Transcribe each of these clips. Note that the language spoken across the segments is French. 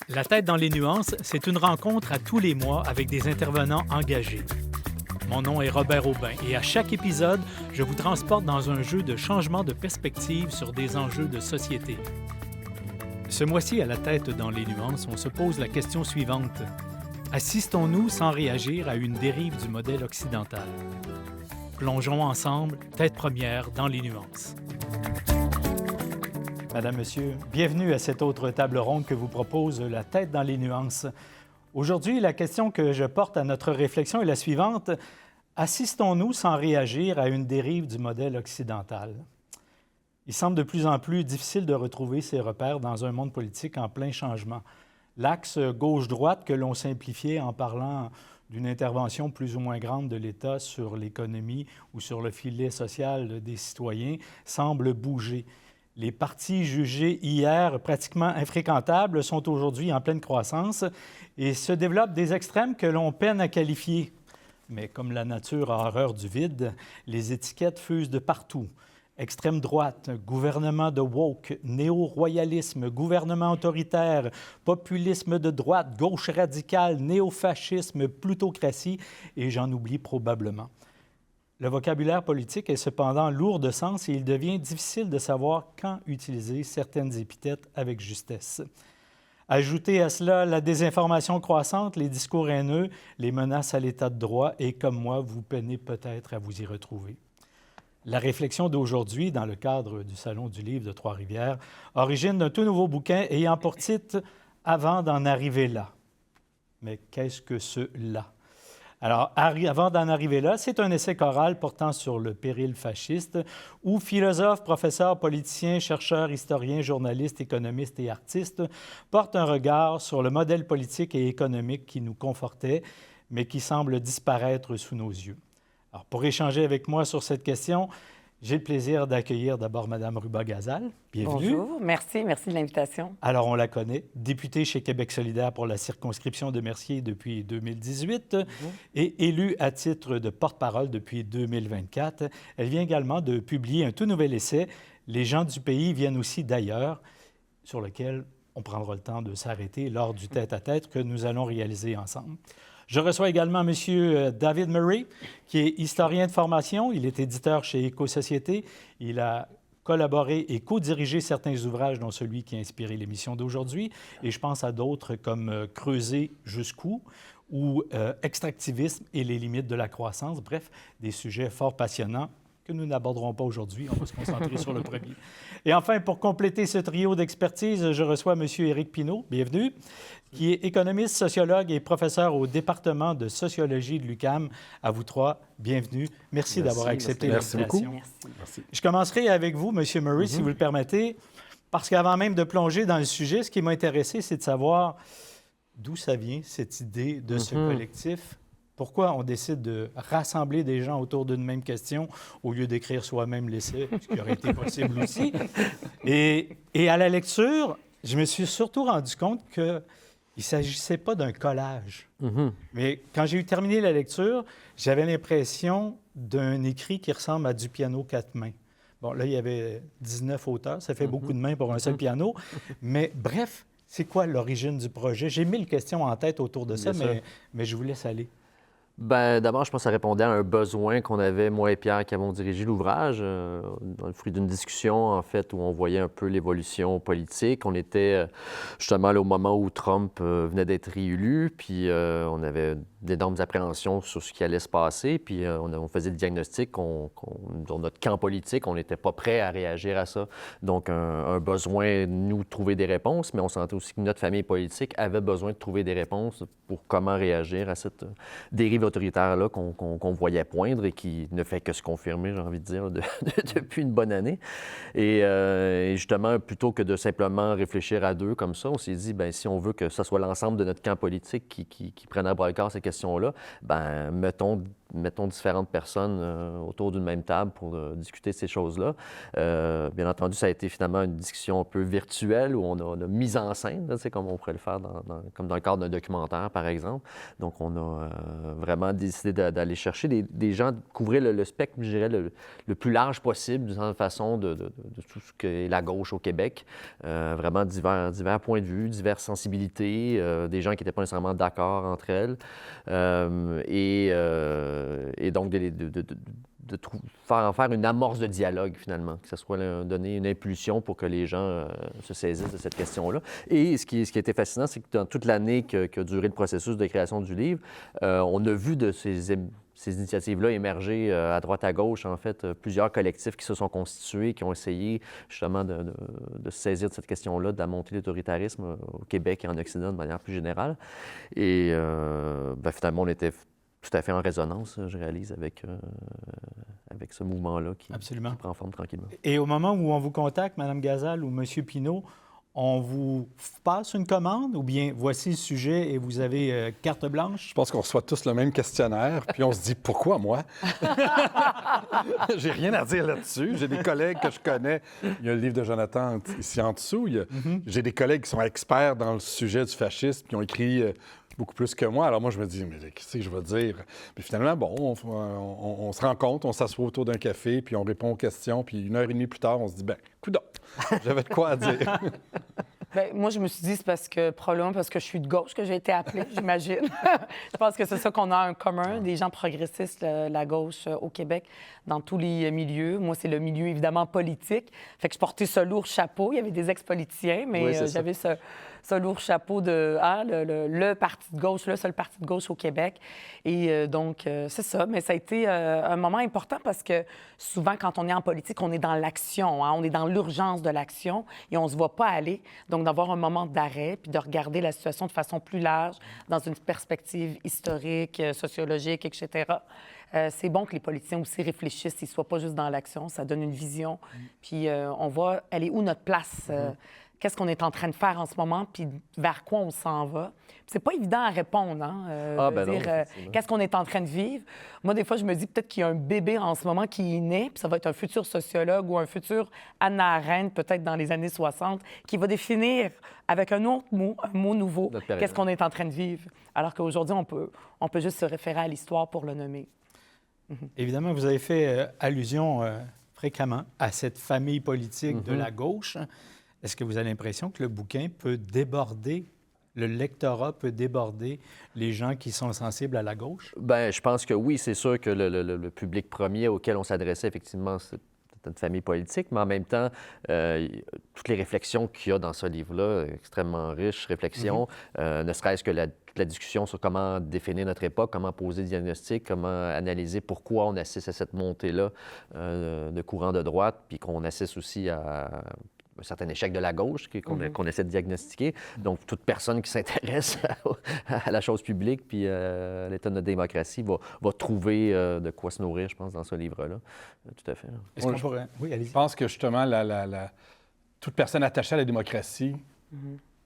La tête dans les nuances, c'est une rencontre à tous les mois avec des intervenants engagés. Mon nom est Robert Aubin et à chaque épisode, je vous transporte dans un jeu de changement de perspective sur des enjeux de société. Ce mois-ci, à la tête dans les nuances, on se pose la question suivante. Assistons-nous sans réagir à une dérive du modèle occidental? Plongeons ensemble, tête première, dans les nuances. Madame, Monsieur, bienvenue à cette autre table ronde que vous propose la tête dans les nuances. Aujourd'hui, la question que je porte à notre réflexion est la suivante. Assistons-nous sans réagir à une dérive du modèle occidental? Il semble de plus en plus difficile de retrouver ces repères dans un monde politique en plein changement. L'axe gauche-droite que l'on simplifiait en parlant d'une intervention plus ou moins grande de l'État sur l'économie ou sur le filet social des citoyens semble bouger. Les partis jugés hier pratiquement infréquentables sont aujourd'hui en pleine croissance et se développent des extrêmes que l'on peine à qualifier. Mais comme la nature a horreur du vide, les étiquettes fusent de partout. Extrême droite, gouvernement de woke, néo-royalisme, gouvernement autoritaire, populisme de droite, gauche radicale, néofascisme, plutocratie, et j'en oublie probablement. Le vocabulaire politique est cependant lourd de sens et il devient difficile de savoir quand utiliser certaines épithètes avec justesse. Ajoutez à cela la désinformation croissante, les discours haineux, les menaces à l'état de droit et, comme moi, vous peinez peut-être à vous y retrouver. La réflexion d'aujourd'hui, dans le cadre du Salon du livre de Trois-Rivières, origine d'un tout nouveau bouquin ayant pour titre « Avant d'en arriver là ». Mais qu'est-ce que ce « là » ? Alors, avant d'en arriver là, c'est un essai choral portant sur le péril fasciste où philosophes, professeurs, politiciens, chercheurs, historiens, journalistes, économistes et artistes portent un regard sur le modèle politique et économique qui nous confortait, mais qui semble disparaître sous nos yeux. Alors, pour échanger avec moi sur cette question, j'ai le plaisir d'accueillir d'abord Mme Ruba-Gazal. Bienvenue. Bonjour, merci de l'invitation. Alors, on la connaît, députée chez Québec solidaire pour la circonscription de Mercier depuis 2018 et élue à titre de porte-parole depuis 2024. Elle vient également de publier un tout nouvel essai, « Les gens du pays viennent aussi d'ailleurs », sur lequel on prendra le temps de s'arrêter lors du tête-à-tête que nous allons réaliser ensemble. Je reçois également M. David Murray, qui est historien de formation. Il est éditeur chez Éco-Société. Il a collaboré et co-dirigé certains ouvrages, dont celui qui a inspiré l'émission d'aujourd'hui. Et je pense à d'autres comme Creuser jusqu'où ou Extractivisme et les limites de la croissance. Bref, des sujets fort passionnants que nous n'aborderons pas aujourd'hui. On va se concentrer sur le premier. Et enfin, pour compléter ce trio d'expertise, je reçois M. Éric Pinault, bienvenue, qui est économiste, sociologue et professeur au département de sociologie de l'UQAM. À vous trois, bienvenue. Merci d'avoir accepté l'invitation. Merci beaucoup. Merci. Je commencerai avec vous, M. Murray, si vous le permettez, parce qu'avant même de plonger dans le sujet, ce qui m'a intéressé, c'est de savoir d'où ça vient, cette idée de ce collectif. Pourquoi on décide de rassembler des gens autour d'une même question au lieu d'écrire soi-même l'essai, ce qui aurait été possible aussi. Et à la lecture, je me suis surtout rendu compte qu'il ne s'agissait pas d'un collage. Mais quand j'ai eu terminé la lecture, j'avais l'impression d'un écrit qui ressemble à du piano 4 mains. Bon, là, il y avait 19 auteurs, ça fait beaucoup de mains pour un seul piano. Mais bref, c'est quoi l'origine du projet? J'ai 1000 questions en tête autour de ça, mais je vous laisse aller. Bien, d'abord, je pense que ça répondait à un besoin qu'on avait, moi et Pierre, qui avons dirigé l'ouvrage, dans le fruit d'une discussion, en fait, où on voyait un peu l'évolution politique. On était justement là, au moment où Trump venait d'être réélu, puis on avait d'énormes appréhensions sur ce qui allait se passer, puis on faisait le diagnostic dans notre camp politique, on n'était pas prêt à réagir à ça. Donc, un besoin, nous, de trouver des réponses, mais on sentait aussi que notre famille politique avait besoin de trouver des réponses pour comment réagir à cette dérive autoritaire-là qu'on voyait poindre et qui ne fait que se confirmer, j'ai envie de dire, depuis une bonne année. Et justement, plutôt que de simplement réfléchir à deux comme ça, on s'est dit, bien, si on veut que ce soit l'ensemble de notre camp politique qui prenne à bras-le-corps ces questions-là, bien, mettons mettons, différentes personnes autour d'une même table pour discuter de ces choses-là. Bien entendu, ça a été finalement une discussion un peu virtuelle où on a mis en scène, là, comme on pourrait le faire comme dans le cadre d'un documentaire, par exemple. Donc, on a vraiment décidé d'aller chercher des gens, de couvrir le spectre, je dirais, le plus large possible, d'une façon de tout ce qu'est la gauche au Québec. Vraiment divers points de vue, diverses sensibilités, des gens qui n'étaient pas nécessairement d'accord entre elles. Et donc, faire une amorce de dialogue, finalement, que ce soit donner une impulsion pour que les gens se saisissent de cette question-là. Et ce qui a été fascinant, c'est que dans toute l'année qu'a duré le processus de création du livre, on a vu de ces initiatives-là émerger à droite, à gauche, en fait, plusieurs collectifs qui se sont constitués, qui ont essayé justement de se saisir de cette question-là, de la montée de l'autoritarisme au Québec et en Occident de manière plus générale. Et finalement, on était tout à fait en résonance, je réalise, avec ce mouvement-là qui prend forme tranquillement. Et au moment où on vous contacte, Mme Gazal ou M. Pinault, on vous passe une commande ou bien voici le sujet et vous avez carte blanche? Je pense qu'on reçoit tous le même questionnaire, puis on se dit pourquoi moi? J'ai rien à dire là-dessus. J'ai des collègues que je connais. Il y a le livre de Jonathan ici en dessous. J'ai des collègues qui sont experts dans le sujet du fascisme, qui ont écrit beaucoup plus que moi. Alors moi, je me dis, mais qu'est-ce que je vais dire? Puis finalement, bon, on se rencontre, on s'assoit autour d'un café, puis on répond aux questions, puis 1h30 plus tard, on se dit, ben, coudonc, j'avais de quoi à dire. Bien, moi, je me suis dit, c'est probablement parce que je suis de gauche que j'ai été appelée, j'imagine. Je pense que c'est ça qu'on a en commun, des gens progressistes, la gauche au Québec, dans tous les milieux. Moi, c'est le milieu, évidemment, politique. Fait que je portais ce lourd chapeau. Il y avait des ex-politiciens, mais oui, j'avais ce lourd chapeau de le parti de gauche, le seul parti de gauche au Québec. Et donc, c'est ça. Mais ça a été un moment important parce que souvent, quand on est en politique, on est dans l'action, hein? On est dans l'urgence de l'action et on ne se voit pas aller. Donc, d'avoir un moment d'arrêt puis de regarder la situation de façon plus large, dans une perspective historique, sociologique, etc. C'est bon que les politiciens aussi réfléchissent, ils ne soient pas juste dans l'action. Ça donne une vision. Puis on voit, elle est où notre place? Qu'est-ce qu'on est en train de faire en ce moment, puis vers quoi on s'en va. C'est pas évident à répondre, hein? Qu'est-ce qu'on est en train de vivre? Moi, des fois, je me dis peut-être qu'il y a un bébé en ce moment qui est né, puis ça va être un futur sociologue ou un futur Hannah Arendt, peut-être dans les années 60, qui va définir avec un autre mot, un mot nouveau, qu'est-ce qu'on est en train de vivre. Alors qu'aujourd'hui, on peut juste se référer à l'histoire pour le nommer. Évidemment, vous avez fait allusion fréquemment à cette famille politique de la gauche. Est-ce que vous avez l'impression que le bouquin peut déborder, le lectorat peut déborder les gens qui sont sensibles à la gauche? Bien, je pense que oui, c'est sûr que le public premier auquel on s'adressait, effectivement, c'est une famille politique, mais en même temps, toutes les réflexions qu'il y a dans ce livre-là, extrêmement riches réflexions, ne serait-ce que toute la discussion sur comment définir notre époque, comment poser des diagnostics, comment analyser pourquoi on assiste à cette montée-là de courant de droite, puis qu'on assiste aussi à un certain échec de la gauche qu'on essaie de diagnostiquer. Donc, toute personne qui s'intéresse à la chose publique puis à l'état de notre démocratie va trouver de quoi se nourrir, je pense, dans ce livre-là. Tout à fait. Est-ce qu'on pourrait... Oui, allez-y. Je pense que, justement, toute personne attachée à la démocratie,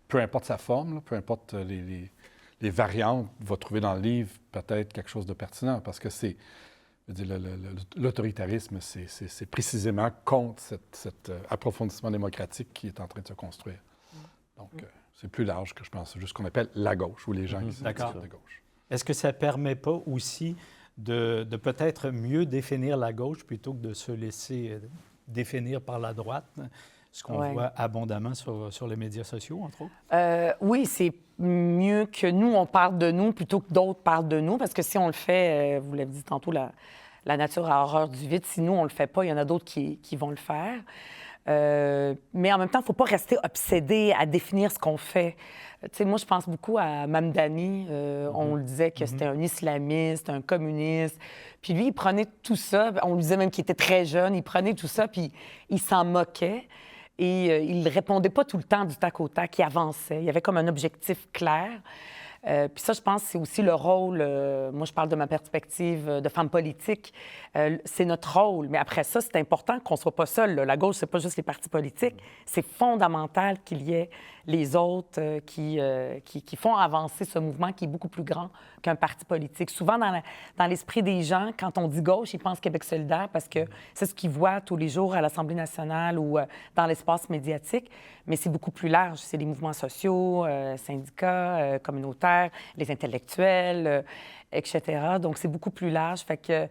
peu importe sa forme, là, peu importe les variantes, va trouver dans le livre peut-être quelque chose de pertinent, parce que c'est... L'autoritarisme, c'est précisément contre cet approfondissement démocratique qui est en train de se construire. Donc, c'est plus large que je pense. C'est juste ce qu'on appelle la gauche ou les gens qui sont de gauche. Est-ce que ça ne permet pas aussi de peut-être mieux définir la gauche plutôt que de se laisser définir par la droite, ce qu'on voit abondamment sur les médias sociaux, entre autres? Oui, c'est mieux que nous, on parle de nous plutôt que d'autres parlent de nous, parce que si on le fait, vous l'avez dit tantôt, la nature a horreur du vide. Si nous, on ne le fait pas, il y en a d'autres qui vont le faire. Mais en même temps, il ne faut pas rester obsédé à définir ce qu'on fait. Tu sais, moi, je pense beaucoup à Mamdani. On le disait que c'était un islamiste, un communiste. Puis lui, il prenait tout ça. On lui disait même qu'il était très jeune. Il prenait tout ça, puis il s'en moquait. Et il ne répondait pas tout le temps du tac au tac. Il avançait. Il y avait comme un objectif clair. Puis ça, je pense, c'est aussi le rôle, moi je parle de ma perspective de femme politique, c'est notre rôle. Mais après ça, c'est important qu'on ne soit pas seul. Là. La gauche, c'est pas juste les partis politiques. C'est fondamental qu'il y ait les autres qui font avancer ce mouvement qui est beaucoup plus grand qu'un parti politique. Souvent, dans l'esprit des gens, quand on dit gauche, ils pensent Québec solidaire parce que c'est ce qu'ils voient tous les jours à l'Assemblée nationale ou dans l'espace médiatique. Mais c'est beaucoup plus large. C'est les mouvements sociaux, syndicats, communautaires, les intellectuels, etc. Donc, c'est beaucoup plus large. Fait que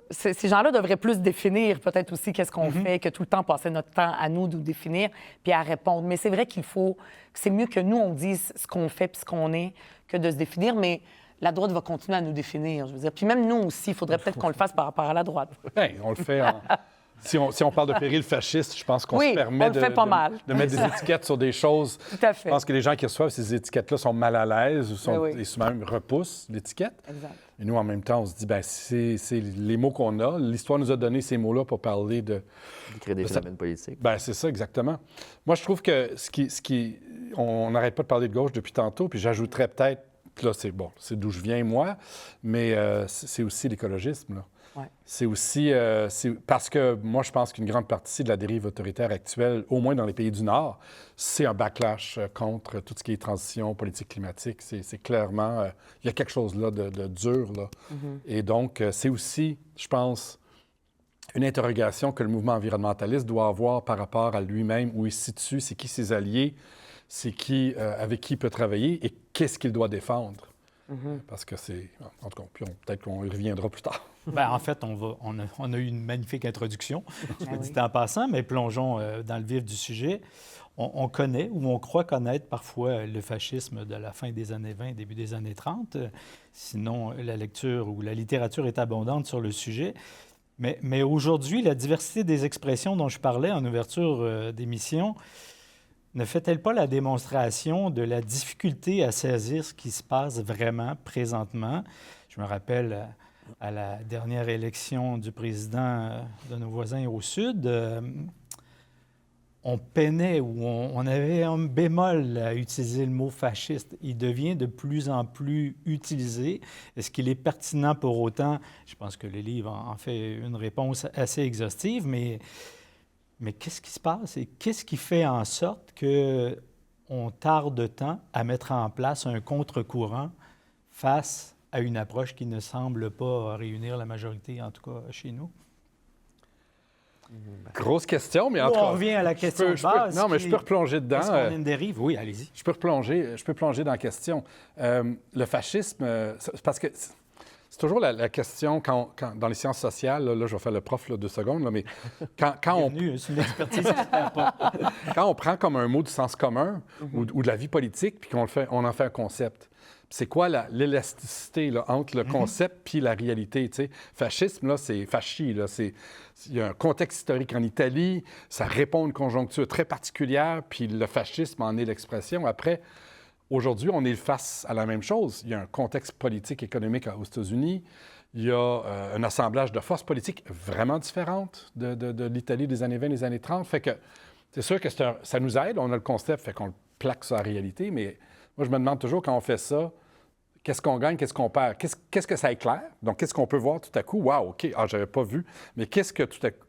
ces gens-là devraient plus définir peut-être aussi qu'est-ce qu'on fait, que tout le temps passer notre temps à nous de définir puis à répondre. Mais c'est vrai que c'est mieux que nous, on dise ce qu'on fait puis ce qu'on est que de se définir, mais la droite va continuer à nous définir, je veux dire. Puis même nous aussi, il faudrait peut-être qu'on le fasse par rapport à la droite. Bien, on le fait Si on parle de péril fasciste, je pense qu'on se permet on le fait pas mal. de mettre des étiquettes sur des choses. Tout à fait. Je pense que les gens qui reçoivent ces étiquettes-là sont mal à l'aise ou Oui. et souvent même repoussent l'étiquette. Exact. Et nous, en même temps, on se dit, bien, c'est les mots qu'on a. L'histoire nous a donné ces mots-là pour parler de créer des phénomènes politiques. Bien, c'est ça, exactement. Moi, je trouve que on n'arrête pas de parler de gauche depuis tantôt, puis j'ajouterais peut-être, là, c'est d'où je viens, moi, mais c'est aussi l'écologisme, là. Ouais. C'est aussi parce que moi, je pense qu'une grande partie de la dérive autoritaire actuelle, au moins dans les pays du Nord, c'est un backlash contre tout ce qui est transition politique climatique. C'est clairement... il y a quelque chose là de dur, là. Et donc, c'est aussi, je pense, une interrogation que le mouvement environnementaliste doit avoir par rapport à lui-même, où il se situe, c'est qui ses alliés, c'est qui, avec qui il peut travailler et qu'est-ce qu'il doit défendre. Parce que c'est... En tout cas, peut-être qu'on y reviendra plus tard. Bien, en fait, on a eu une magnifique introduction, soit dit en passant, mais plongeons dans le vif du sujet. On connaît ou on croit connaître parfois le fascisme de la fin des années 20, début des années 30. Sinon, la lecture ou la littérature est abondante sur le sujet. Mais aujourd'hui, la diversité des expressions dont je parlais en ouverture d'émission ne fait-elle pas la démonstration de la difficulté à saisir ce qui se passe vraiment présentement? Je me rappelle à la dernière élection du président de nos voisins au Sud, on peinait ou on avait un bémol à utiliser le mot fasciste. Il devient de plus en plus utilisé. Est-ce qu'il est pertinent pour autant? Je pense que le livre en fait une réponse assez exhaustive, mais qu'est-ce qui se passe et qu'est-ce qui fait en sorte qu'on tarde tant à mettre en place un contre-courant face à une approche qui ne semble pas réunir la majorité, en tout cas chez nous? Grosse question, mais en tout cas... On revient à la question de base. Non, mais je peux replonger dedans. Est-ce qu'on a une dérive? Oui, allez-y. Je peux plonger dans la question. Le fascisme, c'est parce que c'est toujours la question dans les sciences sociales, là, je vais faire le prof 2 secondes, là, mais c'est une expertise qui perd pas. Quand on prend comme un mot du sens commun ou de la vie politique, puis on en fait un concept. C'est quoi l'élasticité là, entre le concept puis la réalité? T'sais? Fascisme, là, c'est fasci. Là, il y a un contexte historique en Italie, ça répond à une conjoncture très particulière, puis le fascisme en est l'expression. Après, aujourd'hui, on est face à la même chose. Il y a un contexte politique, économique aux États-Unis. Il y a un assemblage de forces politiques vraiment différentes de l'Italie des années 20, des années 30. Fait que c'est sûr que ça nous aide. On a le concept, fait qu'on le plaque sur la réalité, mais moi, je me demande toujours, quand on fait ça, qu'est-ce qu'on gagne, qu'est-ce qu'on perd? Qu'est-ce que ça éclaire? Donc, qu'est-ce qu'on peut voir tout à coup? Wow, OK, j'avais pas vu. Mais qu'est-ce que tout à coup,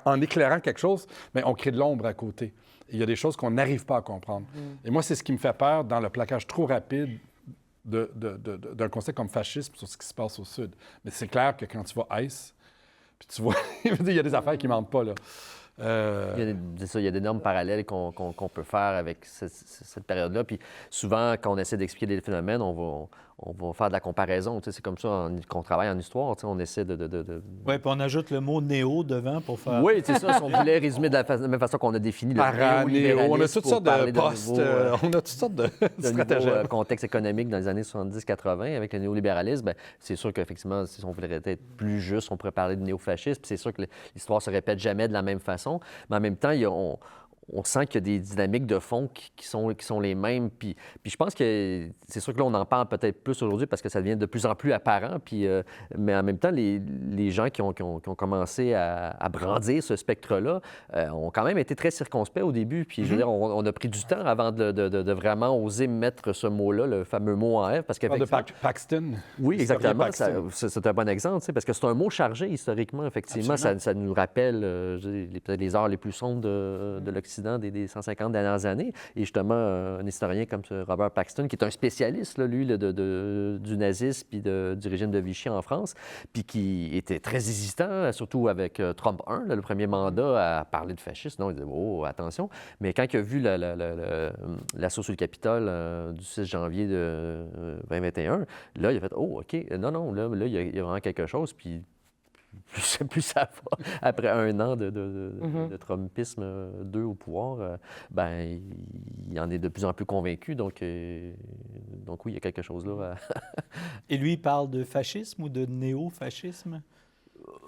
en éclairant quelque chose, bien, on crée de l'ombre à côté. Et il y a des choses qu'on n'arrive pas à comprendre. Et moi, c'est ce qui me fait peur dans le plaquage trop rapide d'un concept comme fascisme sur ce qui se passe au Sud. Mais c'est clair que quand tu vas à Ice, puis tu vois, il y a des affaires qui ne mentent pas, là. Il y a d'énormes parallèles qu'on peut faire avec cette période-là. Puis souvent, quand on essaie d'expliquer des phénomènes, on va faire de la comparaison. C'est comme ça qu'on travaille en histoire. On essaie de... Oui, puis on ajoute le mot « néo » devant pour faire... Oui, c'est ça. Si on voulait résumer de la même façon qu'on a défini le néolibéralisme, on a toutes sortes de postes, on a toutes sortes de nouveau contexte économique dans les années 70-80 avec le néolibéralisme. Bien, c'est sûr qu'effectivement, si on voulait être plus juste, on pourrait parler de néofascisme. Puis c'est sûr que l'histoire se répète jamais de la même façon. Mais en même temps, on sent qu'il y a des dynamiques de fond qui sont les mêmes. Puis je pense que c'est sûr que là, on en parle peut-être plus aujourd'hui parce que ça devient de plus en plus apparent. Puis, mais en même temps, les gens qui ont commencé à brandir ce spectre-là ont quand même été très circonspects au début. Puis, je veux dire, on a pris du temps avant de vraiment oser mettre ce mot-là, le fameux mot en F. Parce de Paxton. Oui, exactement. Paxton. C'est un bon exemple, parce que c'est un mot chargé historiquement, effectivement. Ça nous rappelle peut-être les heures les plus sombres de l'Occident des 150 dernières années. Et justement, un historien comme Robert Paxton, qui est un spécialiste, là, lui, du nazisme puis du régime de Vichy en France, puis qui était très hésitant, surtout avec Trump 1, là, le premier mandat, à parler de fascisme. Non, il disait, oh, attention. Mais quand il a vu l'assaut sur le Capitole du 6 janvier de 2021, là, il a fait, oh, OK, non, là, il y a vraiment quelque chose. Puis plus ça va, après un an de Trumpisme 2 au pouvoir, il en est de plus en plus convaincu. Donc oui, il y a quelque chose là. Et lui, il parle de fascisme ou de néo-fascisme?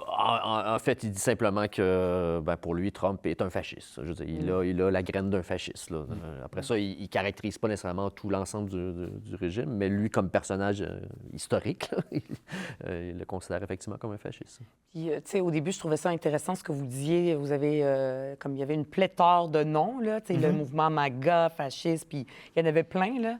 En fait, il dit simplement que pour lui, Trump est un fasciste. Je veux dire, il a la graine d'un fasciste. Là. Après ça, il ne caractérise pas nécessairement tout l'ensemble du régime, mais lui, comme personnage historique, il le considère effectivement comme un fasciste. Puis, tu sais, au début, je trouvais ça intéressant ce que vous disiez. Vous avez, comme il y avait une pléthore de noms, là, tu sais, le mouvement MAGA, fasciste, puis il y en avait plein, là.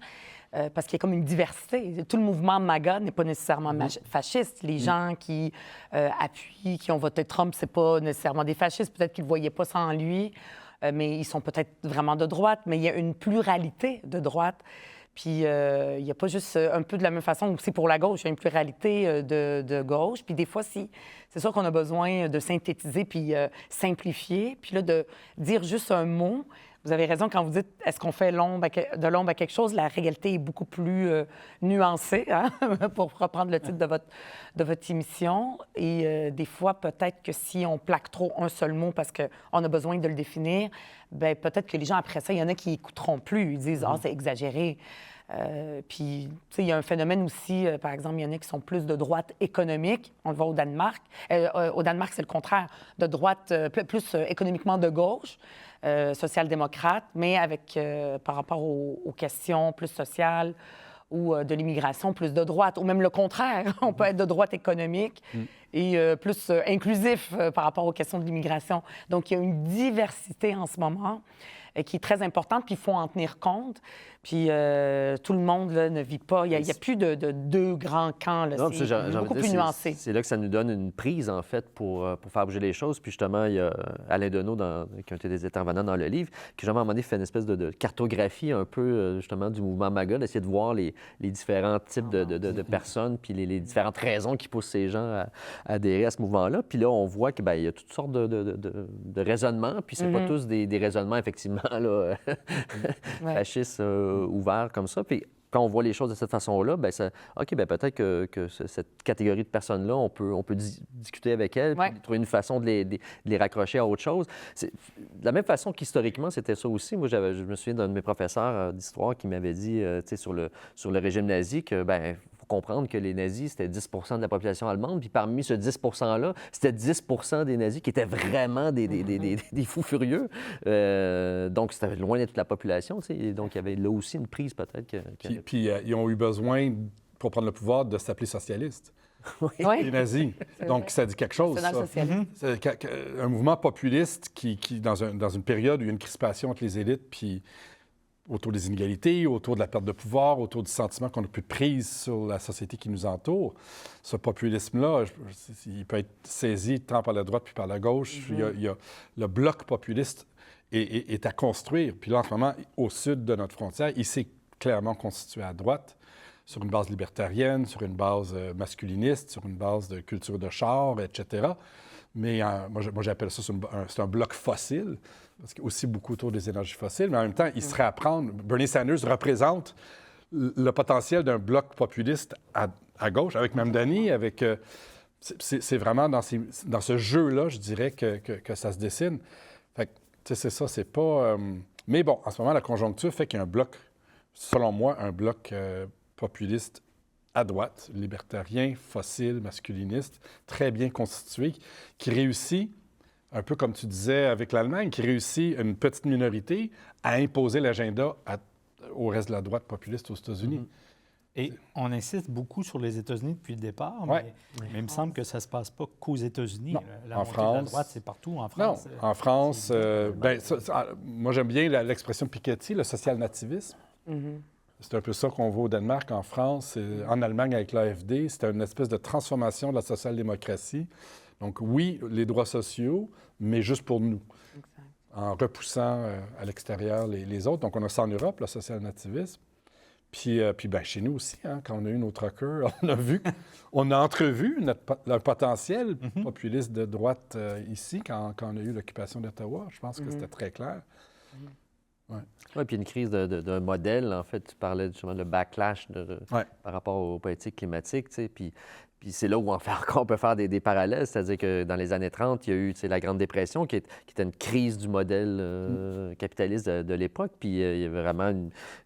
Parce qu'il y a comme une diversité. Tout le mouvement MAGA n'est pas nécessairement fasciste. Les gens qui appuient, qui ont voté Trump, c'est pas nécessairement des fascistes. Peut-être qu'ils ne voyaient pas ça en lui, mais ils sont peut-être vraiment de droite. Mais il y a une pluralité de droite. Puis il n'y a pas juste un peu de la même façon aussi pour la gauche. Il y a une pluralité de gauche. Puis des fois, c'est sûr qu'on a besoin de synthétiser puis simplifier. Puis là, de dire juste un mot. Vous avez raison quand vous dites est-ce qu'on fait de l'ombre à quelque chose, la réalité est beaucoup plus nuancée, hein? Pour reprendre le titre de votre émission. Et des fois, peut-être que si on plaque trop un seul mot parce qu'on a besoin de le définir, bien, peut-être que les gens après ça, il y en a qui n'écouteront plus. Ils disent ah, c'est exagéré. Puis, tu sais, il y a un phénomène aussi, par exemple, il y en a qui sont plus de droite économique. On le voit au Danemark. Au Danemark, c'est le contraire, de droite plus économiquement de gauche. Social-démocrate, mais avec, par rapport aux questions plus sociales ou de l'immigration, plus de droite, ou même le contraire. On peut être de droite économique et plus inclusif par rapport aux questions de l'immigration. Donc, il y a une diversité en ce moment qui est très importante, puis il faut en tenir compte. Puis tout le monde là, ne vit pas. Il n'y a plus de deux grands camps. Là. C'est beaucoup plus nuancé. C'est là que ça nous donne une prise, en fait, pour faire bouger les choses. Puis justement, il y a Alain Deneau, qui a été des intervenants dans le livre, qui, justement, à un moment donné, fait une espèce de cartographie un peu, justement, du mouvement MAGA, d'essayer de voir les différents types de personnes, puis les différentes raisons qui poussent ces gens à adhérer à ce mouvement-là. Puis là, on voit qu'il y a toutes sortes de raisonnements, puis c'est pas tous des raisonnements, effectivement, là, fascistes ouverts comme ça. Puis quand on voit les choses de cette façon-là, peut-être que cette catégorie de personnes-là, on peut discuter avec elles, puis trouver une façon de les raccrocher à autre chose. C'est de la même façon qu'historiquement, c'était ça aussi. Moi, je me souviens d'un de mes professeurs d'histoire qui m'avait dit, sur le régime nazi, que, faut comprendre que les nazis, c'était 10 de la population allemande, puis parmi ce 10 %-là, c'était 10 des nazis qui étaient vraiment des fous furieux. Donc, c'était loin d'être la population, tu sais. Donc, il y avait là aussi une prise, peut-être. Puis ils ont eu besoin, pour prendre le pouvoir, de s'appeler socialistes. Oui. Les nazis. Donc, ça dit quelque chose, ça. C'est un mouvement populiste qui dans une période où il y a une crispation entre les élites, puis autour des inégalités, autour de la perte de pouvoir, autour du sentiment qu'on n'a plus de prise sur la société qui nous entoure. Ce populisme-là, il peut être saisi tant par la droite puis par la gauche. Il y a le bloc populiste est à construire. Puis là, en ce moment, au sud de notre frontière, il s'est clairement constitué à droite, sur une base libertarienne, sur une base masculiniste, sur une base de culture de char, etc. Mais moi, j'appelle ça, c'est un bloc fossile, parce qu'il y a aussi beaucoup autour des énergies fossiles, mais en même temps, il serait à prendre. Bernie Sanders représente le potentiel d'un bloc populiste à gauche, avec Mamdani, avec... c'est vraiment dans ce jeu-là, je dirais, que ça se dessine. Fait que, tu sais, c'est ça, c'est pas... Mais bon, en ce moment, la conjoncture fait qu'il y a un bloc, selon moi, un bloc populiste à droite, libertarien, fossile, masculiniste, très bien constitué, qui réussit un peu comme tu disais avec l'Allemagne, qui réussit une petite minorité à imposer l'agenda au reste de la droite populiste aux États-Unis. Et on insiste beaucoup sur les États-Unis depuis le départ, Ouais. mais il me semble que ça ne se passe pas qu'aux États-Unis. Non. La En montée de la France. droite, c'est partout. En Non, France, en France, moi j'aime bien l'expression Piketty, le social-nativisme. C'est un peu ça qu'on voit au Danemark, en France, en Allemagne avec l'AfD. C'était une espèce de transformation de la social-démocratie. Donc oui, les droits sociaux, mais juste pour nous, en repoussant à l'extérieur les autres. Donc on a ça en Europe, le social-nativisme. Puis chez nous aussi, hein, quand on a eu nos truckers, on a entrevu le potentiel populiste de droite ici quand on a eu l'occupation d'Ottawa. Je pense que c'était très clair. Oui, puis une crise d'un modèle, en fait. Tu parlais justement de backlash Ouais. par rapport aux politiques climatiques, tu sais, puis c'est là où on peut faire des parallèles, c'est-à-dire que dans les années 30, il y a eu la Grande Dépression qui était une crise du modèle capitaliste de l'époque, puis il y avait vraiment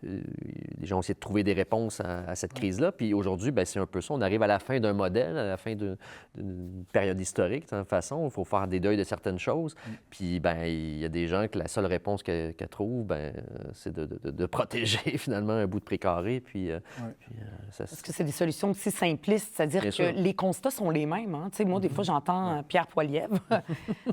les gens ont essayé de trouver des réponses à cette crise-là, puis aujourd'hui, bien, c'est un peu ça, on arrive à la fin d'un modèle, à la fin d'une période historique, de toute façon, il faut faire des deuils de certaines choses, puis ben il y a des gens que la seule réponse qu'elles trouvent, ben c'est de protéger finalement un bout de précaré, puis Parce que c'est des solutions aussi simplistes, c'est-à-dire Bien que sûr. les constats sont les mêmes. Hein. Tu sais, moi, des fois, j'entends Pierre Poilievre,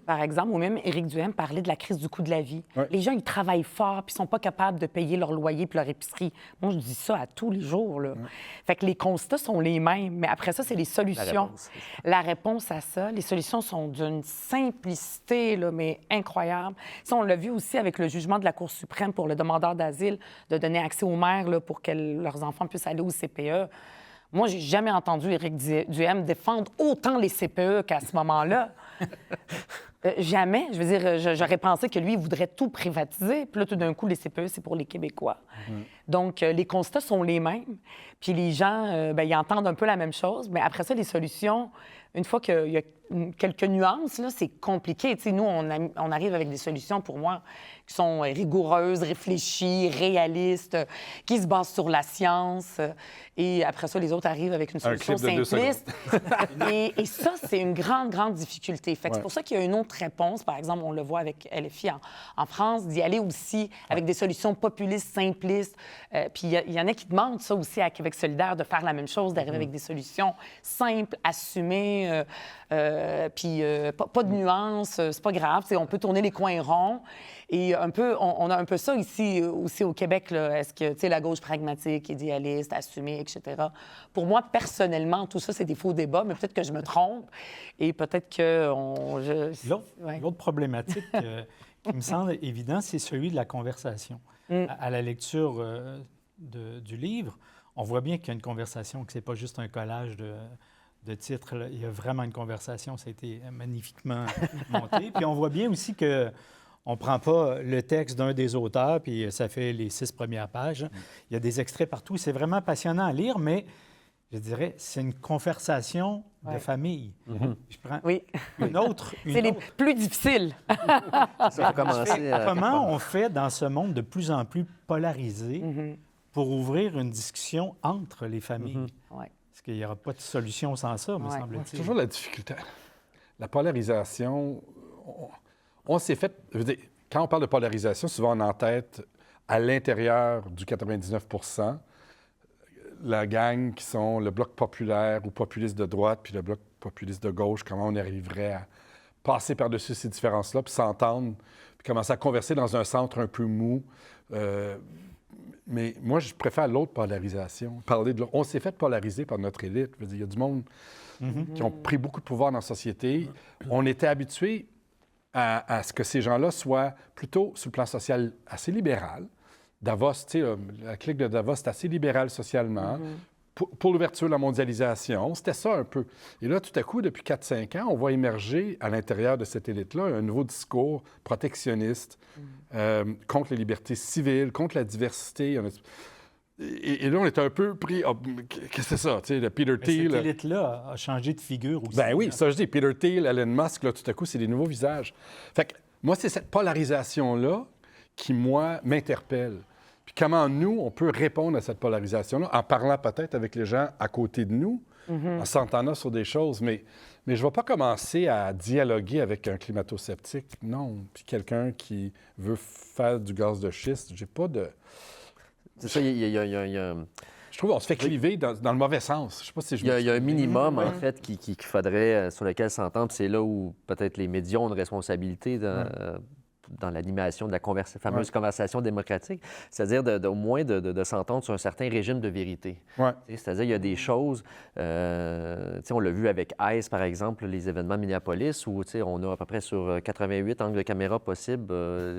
par exemple, ou même Éric Duhaime parler de la crise du coût de la vie. Ouais. Les gens, ils travaillent fort, puis ils sont pas capables de payer leur loyer puis leur épicerie. Moi, je dis ça à tous les jours. Là. Fait que les constats sont les mêmes, mais après ça, c'est les solutions. La réponse à ça, les solutions sont d'une simplicité, là, mais incroyable. Ça, on l'a vu aussi avec le jugement de la Cour suprême pour le demandeur d'asile de donner accès aux mères là, pour que leurs enfants puissent aller au CPE. Moi, j'ai jamais entendu Éric Duhaime défendre autant les CPE qu'à ce moment-là. Jamais. Je veux dire, j'aurais pensé que lui, il voudrait tout privatiser. Puis là, tout d'un coup, les CPE, c'est pour les Québécois. Donc, les constats sont les mêmes. Puis les gens, ils entendent un peu la même chose. Mais après ça, les solutions, une fois qu'il y a quelques nuances, là, c'est compliqué. Tu sais, nous, on arrive avec des solutions, pour moi, qui sont rigoureuses, réfléchies, réalistes, qui se basent sur la science. Et après ça, les autres arrivent avec une solution clip de 2 simpliste. et ça, c'est une grande, grande difficulté. Fait que c'est pour ça qu'il y a une autre réponse. Par exemple, on le voit avec LFI en France, d'y aller aussi avec des solutions populistes, simplistes. Puis il y en a qui demandent ça aussi à Québec solidaire, de faire la même chose, d'arriver avec des solutions simples, assumées, puis pas de nuances, c'est pas grave. On peut tourner les coins ronds. Et on a un peu ça ici aussi au Québec. Là. Est-ce que la gauche pragmatique, idéaliste, assumée, etc. Pour moi, personnellement, tout ça, c'est des faux débats, mais peut-être que je me trompe. Et peut-être que... L'autre problématique qui me semble évident, c'est celui de la conversation. À la lecture du livre, on voit bien qu'il y a une conversation, que ce n'est pas juste un collage de titres. Là. Il y a vraiment une conversation, ça a été magnifiquement monté. Puis on voit bien aussi que on ne prend pas le texte d'un des auteurs, puis ça fait les 6 premières pages. Il y a des extraits partout. C'est vraiment passionnant à lire, mais je dirais, c'est une conversation de famille. Je prends une autre. C'est les plus difficiles. Ça va commencer Comment on fait dans ce monde de plus en plus polarisé pour ouvrir une discussion entre les familles? Parce qu'il n'y aura pas de solution sans ça, me semble-t-il. C'est toujours la difficulté. La polarisation, on s'est fait... Je veux dire, quand on parle de polarisation, souvent on a en tête, à l'intérieur du 99 la gang qui sont le bloc populaire ou populiste de droite, puis le bloc populiste de gauche, comment on arriverait à passer par-dessus ces différences-là, puis s'entendre, puis commencer à converser dans un centre un peu mou. Mais moi, je préfère l'autre polarisation. On s'est fait polariser par notre élite. Je veux dire, il y a du monde qui ont pris beaucoup de pouvoir dans la société. On était habitués à ce que ces gens-là soient plutôt, sur le plan social, assez libéral. Davos, tu sais, la clique de Davos, c'est assez libéral socialement. Pour l'ouverture, la mondialisation, c'était ça un peu. Et là, tout à coup, depuis 4-5 ans, on voit émerger à l'intérieur de cette élite-là un nouveau discours protectionniste contre les libertés civiles, contre la diversité. Et là, on est un peu pris... qu'est-ce que c'est ça? Tu sais, le Peter Thiel... Cette élite-là a changé de figure aussi. Ben oui, ça je dis. Peter Thiel, Elon Musk, là, tout à coup, c'est des nouveaux visages. Fait que moi, c'est cette polarisation-là qui, moi, m'interpelle. Puis comment nous, on peut répondre à cette polarisation-là en parlant peut-être avec les gens à côté de nous, en s'entendant sur des choses. Mais Mais je ne vais pas commencer à dialoguer avec un climato-sceptique, non. Puis quelqu'un qui veut faire du gaz de schiste, j'ai pas de... C'est ça, il y a Je trouve qu'on se fait cliver dans le mauvais sens. Je sais pas si je il y a un minimum, Ouais. en fait, qu'il faudrait, sur lequel s'entendre. Puis c'est là où peut-être les médias ont une responsabilité dans l'animation de la fameuse conversation démocratique. C'est-à-dire au moins de s'entendre sur un certain régime de vérité. Ouais. C'est-à-dire il y a des choses, on l'a vu avec ICE, par exemple, les événements de Minneapolis, où on a à peu près sur 88 angles de caméra possibles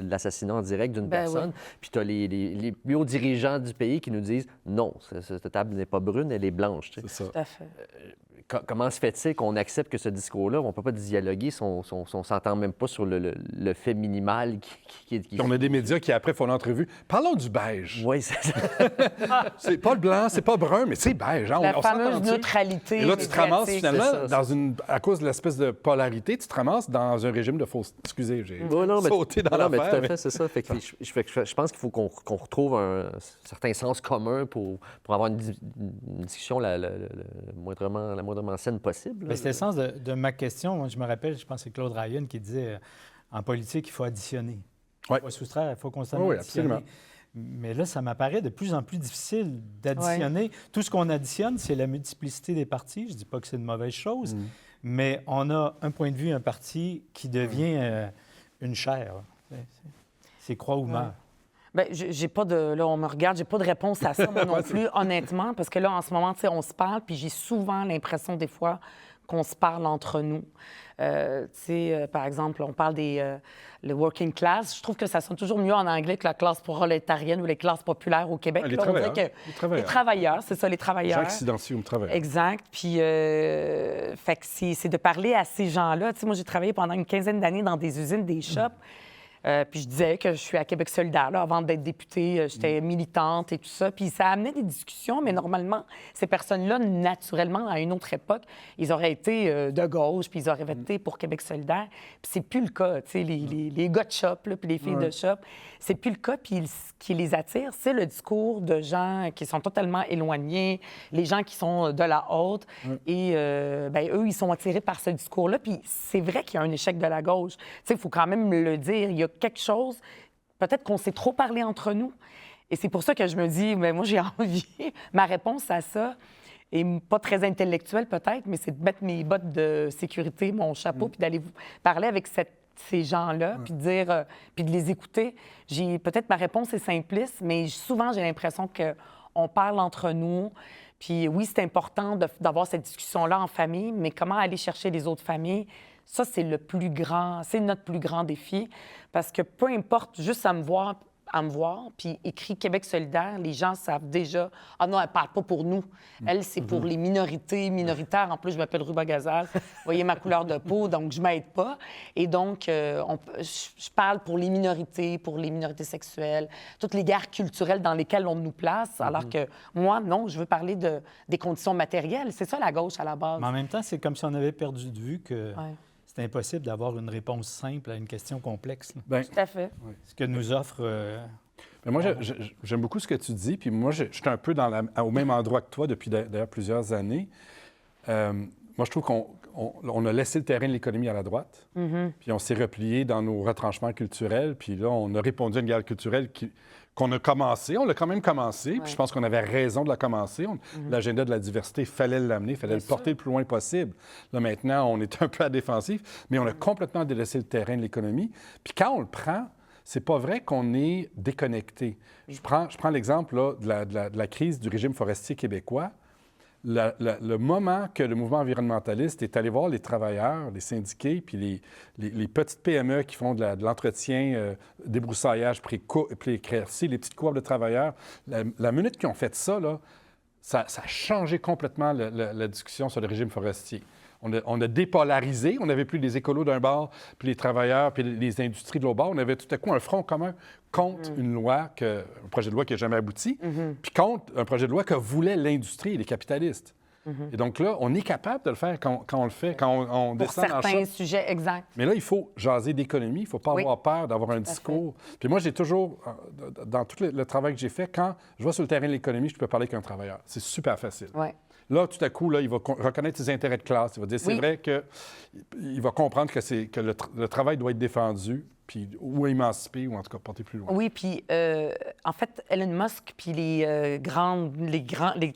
l'assassinat en direct d'une personne. Puis tu as les plus hauts dirigeants du pays qui nous disent « Non, cette table n'est pas brune, elle est blanche. » C'est ça. Tout à fait. Comment se fait-il qu'on accepte que ce discours-là, on ne peut pas dialoguer si on ne s'entend même pas sur le fait minimal qui Puis on a des médias qui, après, font l'entrevue. Parlons du beige. Oui, c'est ça. C'est pas le blanc, c'est pas brun, mais c'est beige. Hein? La On fameuse s'entend-tu? neutralité. Et là, tu te ramasses médiatique. finalement, C'est ça. à cause de l'espèce de polarité, tu te ramasses dans un régime de fausse... Excusez, j'ai sauté dans non, mais l'affaire. tout à fait, c'est ça. Fait que je pense qu'il faut qu'on retrouve un certain sens commun pour avoir une discussion la moindrement saine possible. Mais c'est le sens de ma question. Moi, je me rappelle, je pense que c'est Claude Ryan qui disait en politique, il faut additionner. Il Ouais. faut soustraire, il faut constamment Oui, additionner. absolument. Mais là, ça m'apparaît de plus en plus difficile d'additionner. Tout ce qu'on additionne, c'est la multiplicité des partis. Je ne dis pas que c'est une mauvaise chose, mais on a un point de vue, un parti qui devient une chair. C'est croix ou meurt. Bien, j'ai pas de... Là, on me regarde, j'ai pas de réponse à ça, moi non plus, honnêtement, parce que là, en ce moment, tu sais, on se parle, puis j'ai souvent l'impression, des fois, qu'on se parle entre nous. Tu sais, par exemple, on parle le working class. Je trouve que ça sonne toujours mieux en anglais que la classe prolétarienne ou les classes populaires au Québec. Les Là, on dirait travailleurs. que les travailleurs, c'est ça, les travailleurs. Gens qui s'identifient aux travailleurs. Exact. Puis, fait que c'est de parler à ces gens-là. Tu sais, moi, j'ai travaillé pendant une quinzaine d'années dans des usines, des shops. Puis je disais que je suis à Québec solidaire. Là, avant d'être députée, j'étais militante et tout ça. Puis ça amenait des discussions, mais normalement, ces personnes-là, naturellement, à une autre époque, ils auraient été de gauche, puis ils auraient voté pour Québec solidaire. Puis c'est plus le cas. Tu sais, les gars de shop, là, puis les filles de shop, c'est plus le cas. Puis ce qui les attire, c'est le discours de gens qui sont totalement éloignés, les gens qui sont de la haute. Et bien, eux, ils sont attirés par ce discours-là. Puis c'est vrai qu'il y a un échec de la gauche. Tu sais, il faut quand même le dire. Il y a quelque chose, peut-être qu'on s'est trop parlé entre nous. Et c'est pour ça que je me dis, bien, moi, j'ai envie, ma réponse à ça est pas très intellectuelle peut-être, mais c'est de mettre mes bottes de sécurité, mon chapeau, puis d'aller parler avec ces gens-là, puis de dire, puis de les écouter. Peut-être ma réponse est simpliste, mais souvent, j'ai l'impression qu'on parle entre nous. Puis oui, c'est important d'avoir cette discussion-là en famille, mais comment aller chercher les autres familles? Ça, c'est notre plus grand défi, parce que peu importe, juste à me voir, puis écrit Québec solidaire, les gens savent déjà, « Ah non, elle parle pas pour nous. Elle, c'est pour les minoritaires. En plus, je m'appelle Ruba Gazal. Vous voyez ma couleur de peau, donc je m'aide pas. Et donc, je parle pour les minorités sexuelles, toutes les guerres culturelles dans lesquelles on nous place, alors que moi, non, je veux parler des conditions matérielles. C'est ça, la gauche, à la base. Mais en même temps, c'est comme si on avait perdu de vue que Ouais. c'est impossible d'avoir une réponse simple à une question complexe. Là. Ben, Tout à fait. Ce que nous offre... mais moi, j'aime beaucoup ce que tu dis. Puis moi, je suis un peu au même endroit que toi depuis d'ailleurs plusieurs années. Moi, je trouve qu'on a laissé le terrain de l'économie à la droite. Puis on s'est replié dans nos retranchements culturels. Puis là, on a répondu à une guerre culturelle qu'on a commencé. On l'a quand même commencé. Puis je pense qu'on avait raison de la commencer. L'agenda de la diversité, il fallait l'amener, il fallait le porter le plus loin possible. Là, maintenant, on est un peu à défensif, mais on a complètement délaissé le terrain de l'économie. Puis quand on le prend, c'est pas vrai qu'on est déconnecté. Je prends l'exemple là, de la crise du régime forestier québécois. Le moment que le mouvement environnementaliste est allé voir les travailleurs, les syndiqués, puis les petites PME qui font de l'entretien, débroussaillage, pré-éclairci, les petites cohortes de travailleurs, la minute qu'ils ont fait ça, là, ça a changé complètement la discussion sur le régime forestier. On a dépolarisé. On n'avait plus les écolos d'un bord, puis les travailleurs, puis les industries de l'autre bord. On avait tout à coup un front commun contre une loi, un projet de loi qui n'a jamais abouti, puis contre un projet de loi que voulait l'industrie et les capitalistes. Et donc là, on est capable de le faire quand on le fait, quand on Pour descend dans le certains champ. sujets, exact. Mais là, il faut jaser d'économie, il ne faut pas Oui. avoir peur d'avoir un discours. Puis moi, j'ai toujours, dans tout le travail que j'ai fait, quand je vais sur le terrain de l'économie, je peux parler avec un travailleur. C'est super facile. Oui. Là, tout à coup, là, il va reconnaître ses intérêts de classe. Il va dire, c'est Oui. vrai qu'il va comprendre que le travail doit être défendu, puis ou émancipé, ou en tout cas porté plus loin. Oui, puis en fait, Elon Musk puis les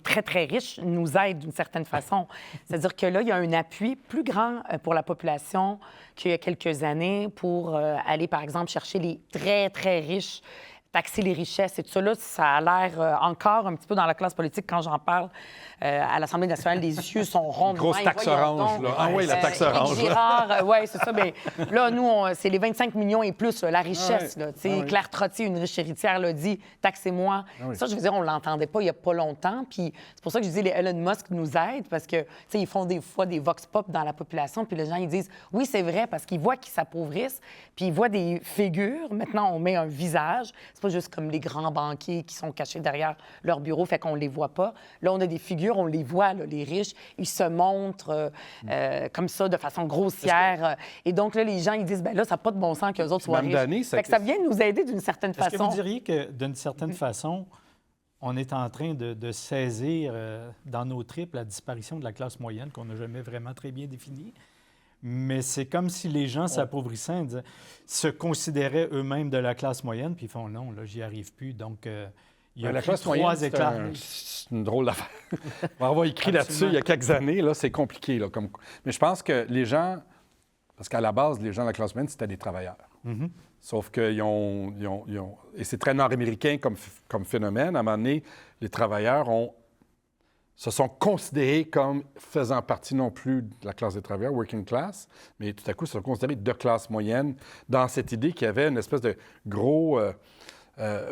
très, très riches nous aident d'une certaine façon. C'est-à-dire que là, il y a un appui plus grand pour la population qu'il y a quelques années pour aller, par exemple, chercher les très, très riches, taxer les richesses et tout ça. Là, ça a l'air encore un petit peu dans la classe politique quand j'en parle. À l'Assemblée nationale, les yeux sont ronds. Grosse taxe orange, là. Ah oui, la taxe orange, là. Girard, oui, c'est ça. Bien, là, nous, c'est les 25 millions et plus, là, la richesse. Là, Claire Trottier, une riche héritière, l'a dit, taxez-moi. Ça, je veux dire, on ne l'entendait pas il n'y a pas longtemps. Puis c'est pour ça que je dis les Elon Musk nous aident, parce que, ils font des fois des vox pop dans la population, puis les gens, ils disent, oui, c'est vrai, parce qu'ils voient qu'ils s'appauvrissent, puis ils voient des figures. Maintenant, on met un visage. C'est pas juste comme les grands banquiers qui sont cachés derrière leur bureau, fait qu'on les voit pas. Là, on a des figures, on les voit, là, les riches, ils se montrent comme ça, de façon grossière. Et donc, là, les gens, ils disent, bien là, ça n'a pas de bon sens qu'eux autres soient riches. Fait que ça vient nous aider d'une certaine façon. Est-ce que vous diriez que, d'une certaine façon, on est en train de saisir dans nos tripes la disparition de la classe moyenne qu'on n'a jamais vraiment très bien définie? Mais c'est comme si les gens s'appauvrissant se considéraient eux-mêmes de la classe moyenne, puis ils font non, là, j'y arrive plus. Donc, il y a la classe moyenne, trois éclats. c'est une drôle d'affaire. On va avoir écrit là-dessus il y a quelques années. Là, c'est compliqué. Là, Mais je pense que les gens, parce qu'à la base, les gens de la classe moyenne, c'était des travailleurs. Sauf qu'ils ont... Et c'est très nord-américain comme phénomène. À un moment donné, les travailleurs se sont considérés comme faisant partie non plus de la classe des travailleurs, working class, mais tout à coup, se sont considérés de classe moyenne dans cette idée qu'il y avait une espèce de gros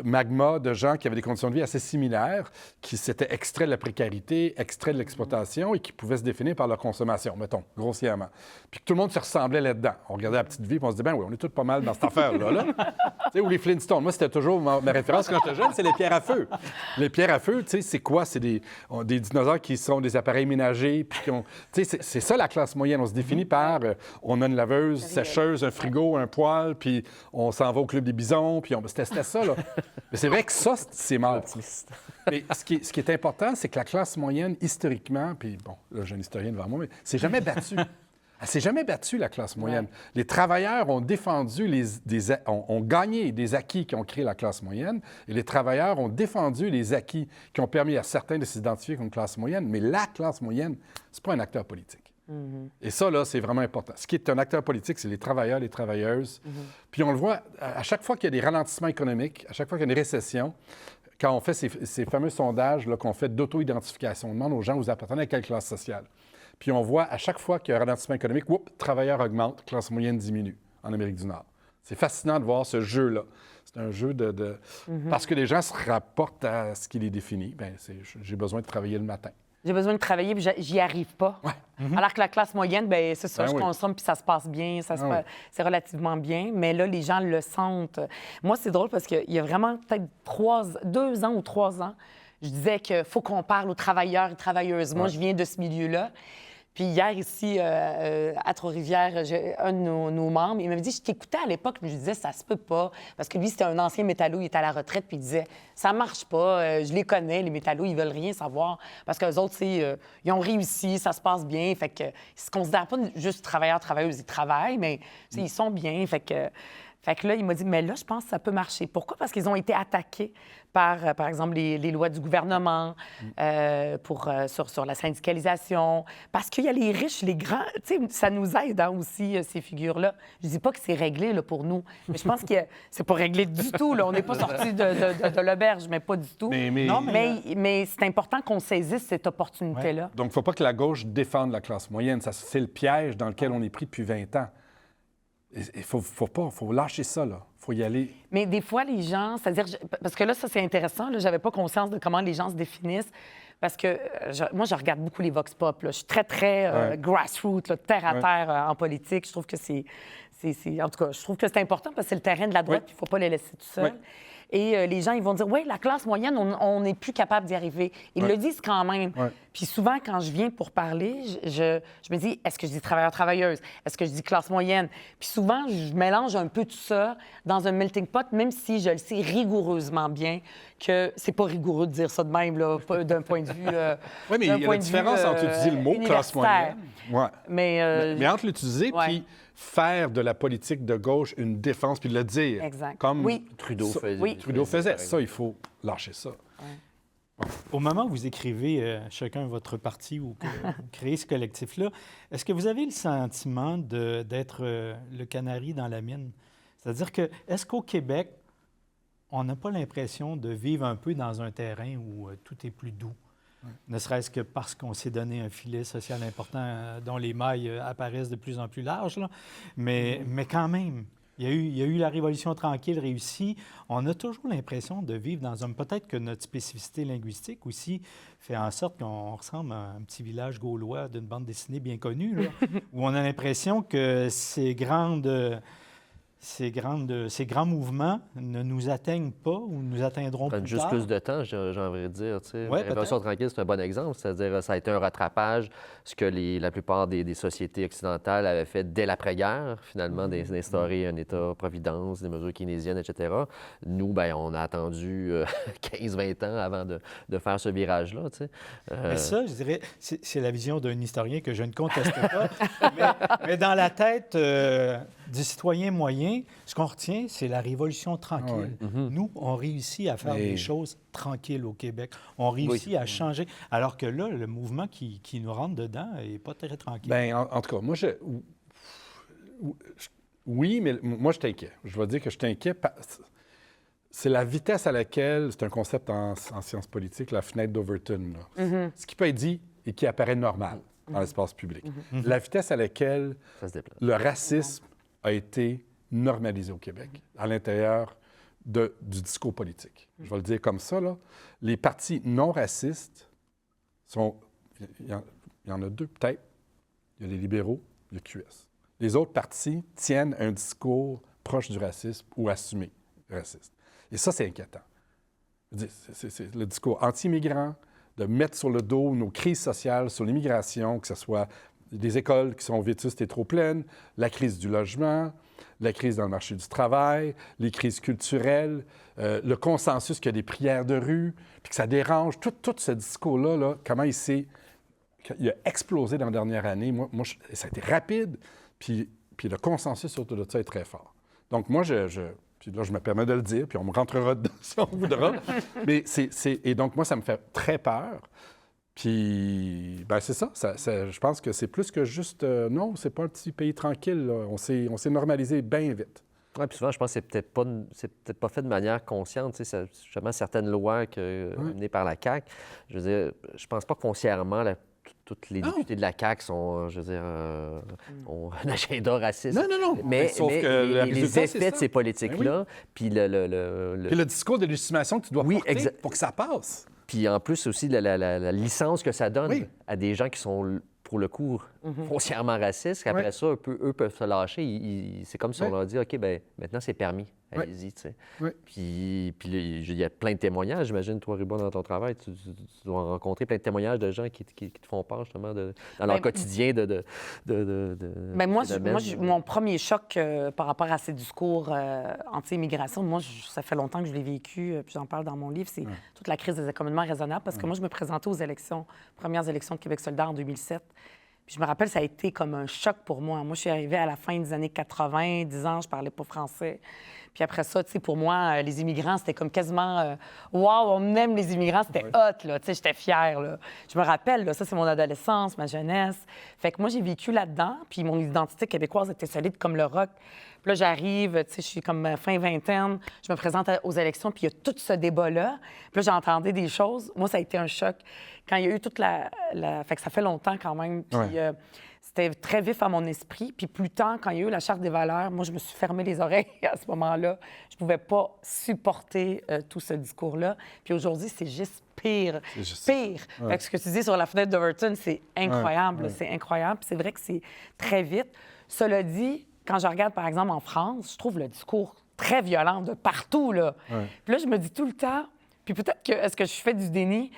magma de gens qui avaient des conditions de vie assez similaires, qui s'étaient extraits de la précarité, extraits de l'exploitation et qui pouvaient se définir par leur consommation, mettons, grossièrement. Puis que tout le monde se ressemblait là-dedans. On regardait la petite vie et on se dit, ben oui, on est tous pas mal dans cette affaire-là. Là. Tu sais, ou les Flintstones. Moi, c'était toujours ma référence quand j'étais jeune, c'est les pierres à feu. Les pierres à feu, tu sais, c'est quoi? C'est des dinosaures qui sont des appareils ménagers. Puis tu sais, c'est ça la classe moyenne. On se définit par, on a une laveuse, sécheuse, un frigo, un poêle, puis on s'en va au club des bisons, puis c'était ça, là. Mais c'est vrai que ça, c'est mal. Mais ce qui est important, c'est que la classe moyenne, historiquement, puis bon, là, j'ai un historien devant moi, mais c'est jamais battu. Elle s'est jamais battue, la classe moyenne. Ouais. Les travailleurs ont défendu, ont gagné des acquis qui ont créé la classe moyenne, et les travailleurs ont défendu les acquis qui ont permis à certains de s'identifier comme classe moyenne, mais la classe moyenne, c'est pas un acteur politique. Et ça, là, c'est vraiment important. Ce qui est un acteur politique, c'est les travailleurs, les travailleuses. Puis on le voit, à chaque fois qu'il y a des ralentissements économiques, à chaque fois qu'il y a une récession, quand on fait ces fameux sondages là, qu'on fait d'auto-identification, on demande aux gens, vous appartenez à quelle classe sociale? Puis on voit, à chaque fois qu'il y a un ralentissement économique, travailleurs augmentent, classe moyenne diminue en Amérique du Nord. C'est fascinant de voir ce jeu-là. C'est un jeu Parce que les gens se rapportent à ce qui les définit. Bien, j'ai besoin de travailler le matin. J'ai besoin de travailler, puis j'y arrive pas. Ouais. Alors que la classe moyenne, bien, c'est ça, je consomme, puis ça se passe bien, c'est relativement bien. Mais là, les gens le sentent. Moi, c'est drôle parce qu'il y a vraiment peut-être 2 ans ou 3 ans, je disais qu'il faut qu'on parle aux travailleurs et travailleuses. Moi, je viens de ce milieu-là. Puis hier, ici, à Trois-Rivières, un de nos membres, il m'avait dit, je t'écoutais à l'époque, mais je disais, ça se peut pas. Parce que lui, c'était un ancien métallo, il était à la retraite, puis il disait, ça marche pas, je les connais, les métallos, ils veulent rien savoir. Parce qu'eux autres, ils ont réussi, ça se passe bien. Fait que, ils se considèrent pas juste travailleurs, travailleuses, ils travaillent, mais ils sont bien. Fait que là, il m'a dit, mais là, je pense que ça peut marcher. Pourquoi? Parce qu'ils ont été attaqués par exemple, les lois du gouvernement sur la syndicalisation. Parce qu'il y a les riches, les grands. Tu sais, ça nous aide aussi, ces figures-là. Je dis pas que c'est réglé là, pour nous, mais je pense que c'est pas réglé du tout. Là. On n'est pas sortis de l'auberge, mais pas du tout. Mais c'est important qu'on saisisse cette opportunité-là. Ouais. Donc, il ne faut pas que la gauche défende la classe moyenne. C'est le piège dans lequel on est pris depuis 20 ans. Il faut lâcher ça, là. Il faut y aller. Mais des fois, les gens, c'est-à-dire, parce que là, ça, c'est intéressant, là, j'avais pas conscience de comment les gens se définissent, parce que moi, je regarde beaucoup les vox pop, là. Je suis très, très grassroots, là, terre à terre en politique. Je trouve que en tout cas, je trouve que c'est important parce que c'est le terrain de la droite, puis il ne faut pas les laisser tout seuls. Et les gens, ils vont dire, oui, la classe moyenne, on n'est plus capable d'y arriver. Ils le disent quand même. Ouais. Puis souvent, quand je viens pour parler, je me dis, est-ce que je dis travailleur-travailleuse? Est-ce que je dis classe moyenne? Puis souvent, je mélange un peu tout ça dans un melting pot, même si je le sais rigoureusement bien que c'est pas rigoureux de dire ça de même, là, d'un point de vue. Oui, mais il y a la différence entre utiliser le mot classe moyenne. Ouais. Mais entre l'utiliser puis faire de la politique de gauche une défense puis le dire. Exact. Comme Trudeau faisait. Oui. Trudeau faisait. Ça, il faut lâcher ça. Au moment où vous écrivez chacun votre parti ou que vous créez ce collectif-là, est-ce que vous avez le sentiment d'être le canari dans la mine? C'est-à-dire que, est-ce qu'au Québec, on n'a pas l'impression de vivre un peu dans un terrain où tout est plus doux? Ne serait-ce que parce qu'on s'est donné un filet social important dont les mailles apparaissent de plus en plus larges. Là. Mais quand même, il y a eu la Révolution tranquille réussie. On a toujours l'impression de vivre dans un... Peut-être que notre spécificité linguistique aussi fait en sorte qu'on ressemble à un petit village gaulois d'une bande dessinée bien connue, là, où on a l'impression que ces grands mouvements ne nous atteignent pas ou nous atteindront plus Juste tard. plus de temps, j'ai envie de dire. Ouais, Révolution tranquille, c'est un bon exemple. C'est-à-dire ça a été un rattrapage, ce que la plupart des sociétés occidentales avaient fait dès l'après-guerre, finalement, d'instaurer un État-providence, des mesures keynésiennes, etc. Nous, bien, on a attendu 15-20 ans avant de faire ce virage-là. Mais ça, je dirais, c'est la vision d'un historien que je ne conteste pas. mais dans la tête du citoyen moyen, ce qu'on retient, c'est la Révolution tranquille. Nous, on réussit à faire des choses tranquilles au Québec. On réussit à changer. Alors que là, le mouvement qui nous rentre dedans n'est pas très tranquille. Bien, en tout cas, moi, oui, mais moi, je t'inquiète. Je vais dire que je t'inquiète. C'est la vitesse à laquelle, c'est un concept en sciences politiques, la fenêtre d'Overton. Ce qui peut être dit et qui apparaît normal dans l'espace public. La vitesse à laquelle le racisme a été normalisé au Québec, à l'intérieur du discours politique. Je vais le dire comme ça, là. Les partis non racistes sont... Il y en a deux, peut-être. Il y a les libéraux, le QS. Les autres partis tiennent un discours proche du racisme ou assumé raciste. Et ça, c'est inquiétant. C'est le discours anti-immigrant, de mettre sur le dos nos crises sociales, sur l'immigration, que ce soit des écoles qui sont vétustes et trop pleines, la crise du logement, la crise dans le marché du travail, les crises culturelles, le consensus qu'il y a des prières de rue, puis que ça dérange. Tout ce discours-là, là, comment il a explosé dans la dernière année. Moi, ça a été rapide, puis le consensus autour de ça est très fort. Donc, moi, puis là, je me permets de le dire, puis on me rentrera dedans si on voudra. Mais et donc, moi, ça me fait très peur. Puis, ben c'est ça. Je pense que c'est plus que juste... non, c'est pas un petit pays tranquille, là. On s'est normalisé bien vite. Oui, puis souvent, je pense que c'est peut-être pas fait de manière consciente. Tu sais, justement, certaines lois menées par la CAQ, je veux dire, je pense pas que foncièrement, toutes les députés de la CAQ sont, je veux dire, ont un agenda raciste. Non. Mais sauf que les effets de ces politiques-là, puis Puis le discours de légitimation que tu dois porter pour que ça passe. Puis en plus aussi, la licence que ça donne à des gens qui sont, pour le coup, foncièrement racistes, qu'après ça, eux peuvent se lâcher. C'est comme si on leur dit, OK, bien, maintenant, c'est permis. Allez-y, tu sais. Puis il y a plein de témoignages. J'imagine, toi, Rubin, dans ton travail, tu dois rencontrer plein de témoignages de gens qui te font part, justement, dans leur quotidien moi, mon premier choc par rapport à ces discours anti-immigration, moi, ça fait longtemps que je l'ai vécu, puis j'en parle dans mon livre, c'est toute la crise des accommodements raisonnables, parce que moi, je me présentais aux premières élections de Québec solidaire en 2007. Puis je me rappelle, ça a été comme un choc pour moi. Moi, je suis arrivée à la fin des années 80, 10 ans, je parlais pas français. Puis après ça, tu sais, pour moi, les immigrants, c'était comme quasiment wow, on aime les immigrants, c'était hot, là. Tu sais, j'étais fière, là. Je me rappelle, là, ça, c'est mon adolescence, ma jeunesse. Fait que moi, j'ai vécu là-dedans, puis mon identité québécoise était solide comme le roc. Puis là, j'arrive, tu sais, je suis comme fin vingtaine, je me présente aux élections, puis il y a tout ce débat-là. Puis là, j'entendais des choses. Moi, ça a été un choc. Quand il y a eu toute la... Fait que ça fait longtemps quand même, puis... C'était très vif à mon esprit. Puis plus tard, quand il y a eu la Charte des valeurs, moi, je me suis fermé les oreilles à ce moment-là. Je ne pouvais pas supporter tout ce discours-là. Puis aujourd'hui, c'est juste pire. Pire. Fait que ce que tu dis sur la fenêtre d'Overton, c'est incroyable. C'est incroyable. C'est vrai que c'est très vite. Cela dit, quand je regarde, par exemple, en France, je trouve le discours très violents de partout, là. Ouais. Puis là, je me dis tout le temps, puis peut-être que, est-ce que je fais du déni?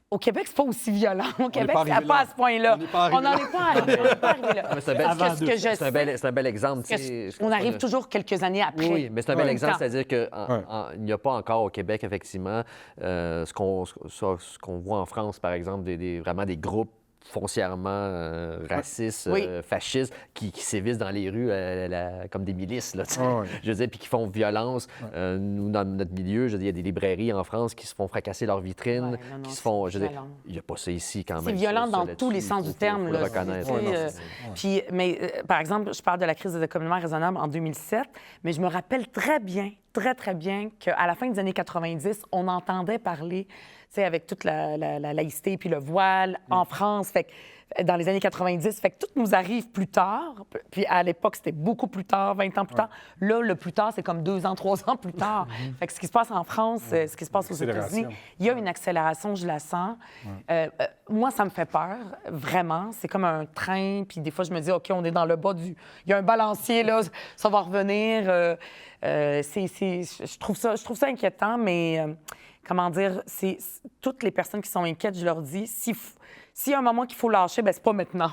Au Québec, c'est pas aussi violent. Au Québec, pas c'est arrivé pas là. à ce point-là. On n'est pas arrivé On n'en est pas arrivé, on n'est pas arrivé là. Mais c'est un Parce bel- que ce que je sais, c'est un bel exemple. que on arrive toujours quelques années après. Oui, mais c'est un bel Ouais. exemple, c'est-à-dire qu'il Ouais. n'y a pas encore au Québec, effectivement, ce qu'on voit en France, par exemple, vraiment des groupes foncièrement racistes, Oui. fascistes, qui sévissent dans les rues comme des milices, là, tu sais. Ouais. Je veux dire, puis qui font violence. Nous, dans notre milieu, je veux dire, il y a des librairies en France qui se font fracasser leurs vitrines, Ouais, non, qui se c'est font... Je veux dire, violent. il n'y a pas ça ici, quand même. C'est violent ça, dans là-dessus, tous les sens du terme. faut Là. le reconnaître. Tu sais, Ouais, non, puis, mais, par exemple, je parle de la crise de décommodement raisonnable en 2007, mais je me rappelle très bien qu'à la fin des années 90, on entendait parler, tu sais, avec toute la laïcité puis le voile en France, fait que, dans les années 90, fait que tout nous arrive plus tard. Puis à l'époque, c'était beaucoup plus tard, 20 ans plus tard. Là, le plus tard, c'est comme 2 ans, 3 ans plus tard. Fait que ce qui se passe en France, ce qui se passe aux États-Unis, il y a une accélération, je la sens. Moi, ça me fait peur, vraiment. C'est comme un train, puis des fois, je me dis, OK, on est dans le bas du... Il y a un balancier, là, ça va revenir. Je trouve ça inquiétant, mais... comment dire, toutes les personnes qui sont inquiètes, je leur dis, s'il y a un moment qu'il faut lâcher, bien, c'est pas maintenant.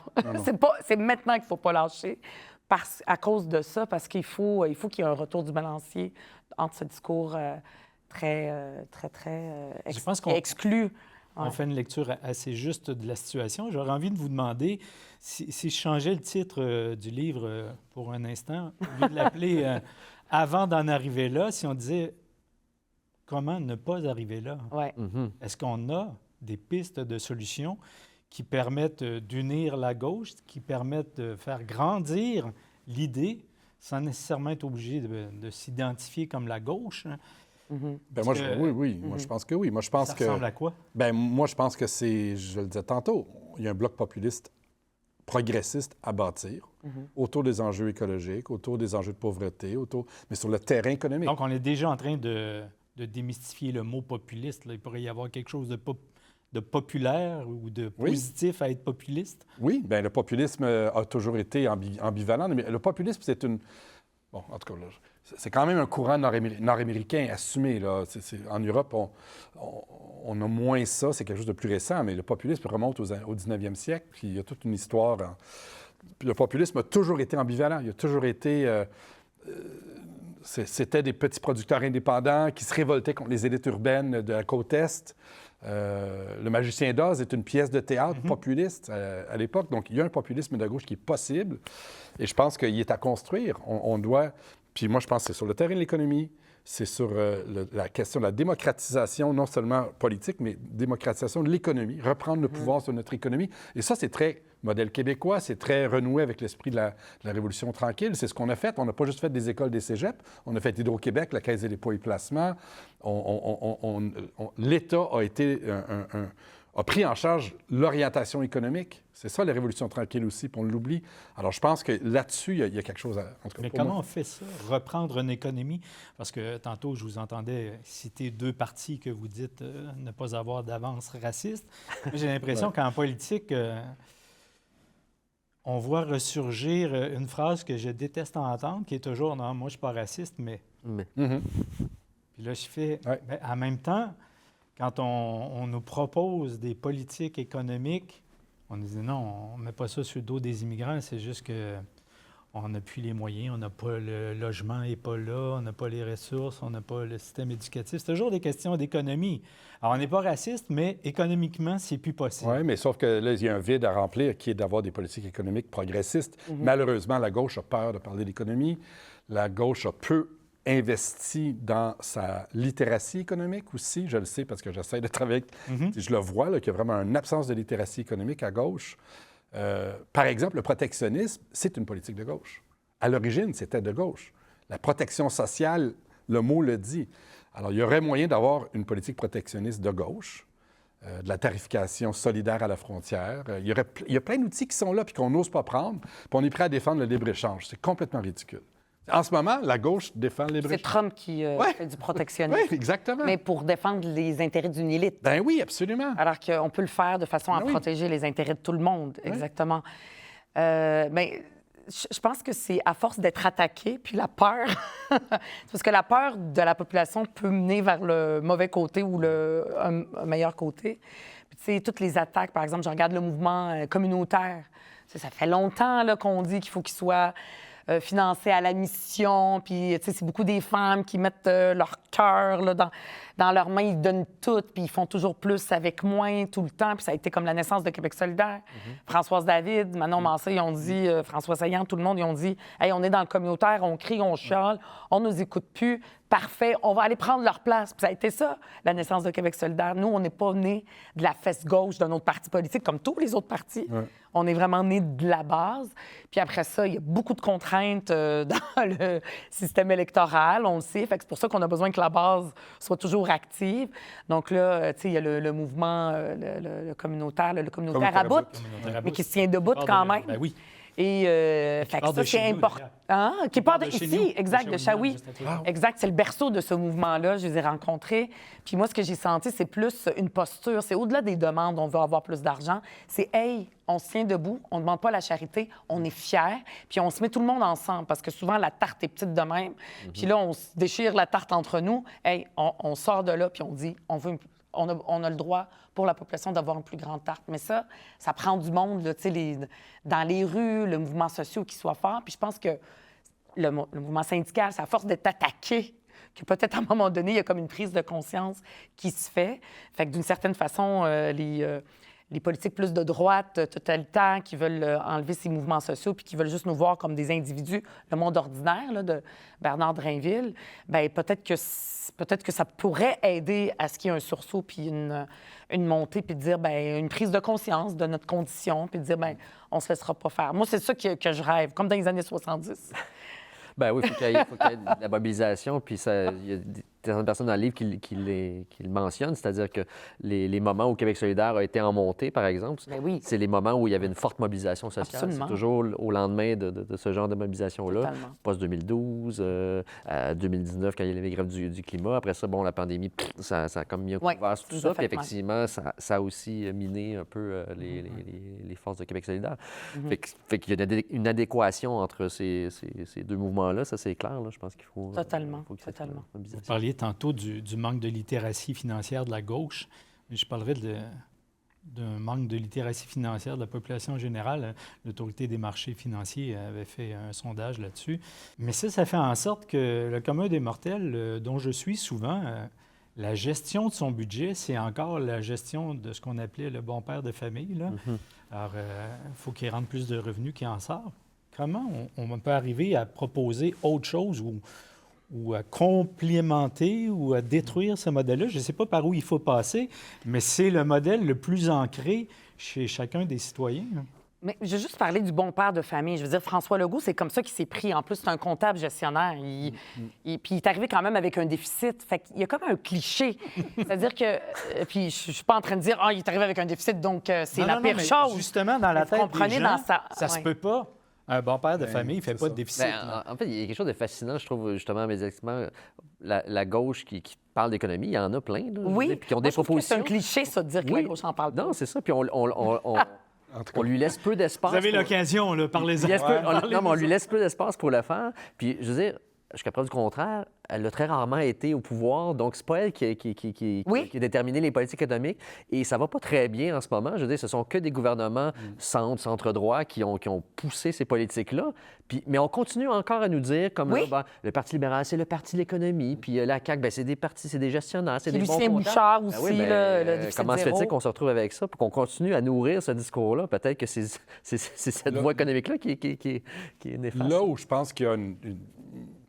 C'est maintenant qu'il faut pas lâcher à cause de ça, parce qu'il faut qu'il y ait un retour du balancier entre ce discours Je pense qu'on exclu. On fait une lecture assez juste de la situation. J'aurais envie de vous demander si je changeais le titre du livre pour un instant, au lieu de l'appeler Avant d'en arriver là, si on disait comment ne pas arriver là? Ouais. Est-ce qu'on a des pistes de solutions qui permettent d'unir la gauche, qui permettent de faire grandir l'idée sans nécessairement être obligé de s'identifier comme la gauche? Hein? Ben moi, oui. Moi, je pense que oui. Moi, je pense Ça que... ressemble à quoi? Ben moi, je pense que c'est, je le disais tantôt, il y a un bloc populiste progressiste à bâtir autour des enjeux écologiques, autour des enjeux de pauvreté, mais sur le terrain économique. Donc, on est déjà en train de démystifier le mot populiste. Là. Il pourrait y avoir quelque chose de populaire ou de positif à être populiste. Oui, bien, le populisme a toujours été ambivalent, mais le populisme, c'est une... Bon, en tout cas, là, c'est quand même un courant nord-américain assumé. Là. En Europe, on a moins ça, c'est quelque chose de plus récent, mais le populisme remonte au 19e siècle, puis il y a toute une histoire. Puis le populisme a toujours été ambivalent. Il a toujours été... C'était des petits producteurs indépendants qui se révoltaient contre les élites urbaines de la côte Est. Le Magicien d'Oz est une pièce de théâtre populiste à l'époque. Donc, il y a un populisme de gauche qui est possible. Et je pense qu'il est à construire. On doit... Puis moi, je pense que c'est sur le terrain de l'économie, c'est sur la question de la démocratisation, non seulement politique, mais démocratisation de l'économie, reprendre le pouvoir sur notre économie. Et ça, c'est très modèle québécois, c'est très renoué avec l'esprit de la Révolution tranquille. C'est ce qu'on a fait. On n'a pas juste fait des écoles, des cégeps. On a fait Hydro-Québec, la Caisse des dépôts et placements. L'État a pris en charge l'orientation économique. C'est ça, la Révolution tranquille aussi, puis on l'oublie. Alors, je pense que là-dessus, il y a quelque chose à... En tout cas, mais comment on fait ça, reprendre une économie? Parce que tantôt, je vous entendais citer 2 partis que vous dites ne pas avoir d'avance raciste. J'ai l'impression qu'en politique, on voit ressurgir une phrase que je déteste entendre, qui est toujours « Non, moi, je ne suis pas raciste, mais... Puis là, je fais... Bien, en même temps, quand on nous propose des politiques économiques, on nous dit non, on ne met pas ça sur le dos des immigrants, c'est juste qu'on n'a plus les moyens, on n'a pas le logement n'est pas là, on n'a pas les ressources, on n'a pas le système éducatif. C'est toujours des questions d'économie. Alors, on n'est pas raciste, mais économiquement, c'est plus possible. Oui, mais sauf que là, il y a un vide à remplir qui est d'avoir des politiques économiques progressistes. Malheureusement, la gauche a peur de parler d'économie. La gauche a peu investi dans sa littératie économique aussi. Je le sais parce que j'essaie de travailler avec... Je le vois, là, qu'il y a vraiment une absence de littératie économique à gauche. Par exemple, le protectionnisme, c'est une politique de gauche. À l'origine, c'était de gauche. La protection sociale, le mot le dit. Alors, il y aurait moyen d'avoir une politique protectionniste de gauche, de la tarification solidaire à la frontière. Il y a plein d'outils qui sont là puis qu'on n'ose pas prendre, puis on est prêt à défendre le libre-échange. C'est complètement ridicule. En ce moment, la gauche défend le libre-échange. C'est Trump qui fait du protectionnisme. Oui, exactement. Mais pour défendre les intérêts d'une élite. Ben oui, absolument. Alors qu'on peut le faire de façon à protéger les intérêts de tout le monde. Exactement. Mais je pense que c'est à force d'être attaqué, puis la peur. C'est parce que la peur de la population peut mener vers le mauvais côté ou un meilleur côté. Puis, tu sais, toutes les attaques, par exemple, je regarde le mouvement communautaire. Tu sais, ça fait longtemps là, qu'on dit qu'il faut qu'il soit financé à la mission. Puis, tu sais, c'est beaucoup des femmes qui mettent leur cœur là, dans leurs mains, ils donnent tout, puis ils font toujours plus avec moins tout le temps. Puis ça a été comme la naissance de Québec solidaire. Françoise David, Manon Massé, ils ont dit, François Saillant, tout le monde, ils ont dit « Hey, on est dans le communautaire, on crie, on chiale, on nous écoute plus. Parfait, on va aller prendre leur place. » Puis ça a été ça, la naissance de Québec solidaire. Nous, on n'est pas nés de la fesse gauche d'un autre parti politique, comme tous les autres partis. Ouais. On est vraiment nés de la base. Puis après ça, il y a beaucoup de contraintes dans le système électoral, on le sait. Fait que c'est pour ça qu'on a besoin que la base soit toujours active. Donc là, tu sais, il y a le mouvement, le communautaire à bout, mais qui se tient debout quand même. Ben oui. Et fait que ça, c'est important. Hein? Qui part de ici, exact, de Shawi. Exact, c'est le berceau de ce mouvement-là. Je les ai rencontrés. Puis moi, ce que j'ai senti, c'est plus une posture. C'est au-delà des demandes, on veut avoir plus d'argent. C'est, hey, on se tient debout, on ne demande pas la charité, on est fiers, puis on se met tout le monde ensemble. Parce que souvent, la tarte est petite de même. Puis là, on se déchire la tarte entre nous. Hey, on sort de là, puis on dit, on a le droit pour la population d'avoir une plus grande tarte. Mais ça prend du monde, là, dans les rues, le mouvement social qui soit fort. Puis je pense que le mouvement syndical, c'est à force d'être attaqué que peut-être à un moment donné, il y a comme une prise de conscience qui se fait. Fait que d'une certaine façon, les politiques plus de droite, totalitaires, qui veulent enlever ces mouvements sociaux puis qui veulent juste nous voir comme des individus, le monde ordinaire là, de Bernard Drainville, bien, peut-être que ça pourrait aider à ce qu'il y ait un sursaut puis une montée, puis de dire, bien, une prise de conscience de notre condition, puis de dire, bien, on se laissera pas faire. Moi, c'est ça que je rêve, comme dans les années 70. Ben oui, il faut qu'il y ait de la mobilisation. Puis il y a certaines personnes dans le livre qui le mentionnent, c'est-à-dire que les moments où Québec solidaire a été en montée, par exemple, oui. C'est les moments où il y avait une forte mobilisation sociale. Absolument. C'est toujours au lendemain de ce genre de mobilisation-là. Post-2012, 2019, quand il y a les grèves du climat. Après ça, bon, la pandémie, ça a comme mis un couvert sur tout ça. Puis effectivement, ça a aussi miné un peu les forces de Québec solidaire. Fait qu'il y a une adéquation entre ces deux mouvements-là, ça c'est clair. Là. Je pense qu'il faut... Totalement. Vous parliez tantôt du manque de littératie financière de la gauche. Je parlerais d'un manque de littératie financière de la population générale. L'Autorité des marchés financiers avait fait un sondage là-dessus. Mais ça fait en sorte que le commun des mortels, dont je suis souvent, la gestion de son budget, c'est encore la gestion de ce qu'on appelait le bon père de famille. Là. Alors, il faut qu'il rentre plus de revenus qu'il en sort. Comment on peut arriver à proposer autre chose ou à complémenter ou à détruire ce modèle-là? Je ne sais pas par où il faut passer, mais c'est le modèle le plus ancré chez chacun des citoyens. Mais je vais juste parler du bon père de famille. Je veux dire, François Legault, c'est comme ça qu'il s'est pris. En plus, c'est un comptable gestionnaire. Puis il est arrivé quand même avec un déficit. Fait qu'il y a comme un cliché. C'est-à-dire que... puis je suis pas en train de dire « Ah, il est arrivé avec un déficit, donc c'est la pire chose. » Justement, dans la tête des gens, ça se peut pas. Un bon père de famille ne fait pas de déficit. En fait, il y a quelque chose de fascinant, je trouve, justement, médiatiquement. La gauche qui parle d'économie, il y en a plein. Là, oui, qui ont des propositions. C'est un cliché, ça, de dire que la gauche en parle pas. Non, c'est ça. Puis on lui laisse peu d'espace. Vous avez l'occasion, là, parlez-en. Non, mais on lui laisse peu d'espace pour le faire. Puis, je veux dire, jusqu'à preuve du contraire, elle a très rarement été au pouvoir, donc c'est pas elle qui a déterminé les politiques économiques. Et ça va pas très bien en ce moment. Je veux dire, ce sont que des gouvernements centre-droit qui ont poussé ces politiques-là. Puis, mais on continue encore à nous dire, comme là, le Parti libéral, c'est le parti de l'économie, puis la CAQ, c'est des partis, c'est des gestionnaires, c'est des bons comptables. Lucien Bouchard aussi, le déficit comment se fait-il qu'on se retrouve avec ça, puis qu'on continue à nourrir ce discours-là? Peut-être que c'est cette voie économique-là qui est néfaste. Là où je pense qu'il y a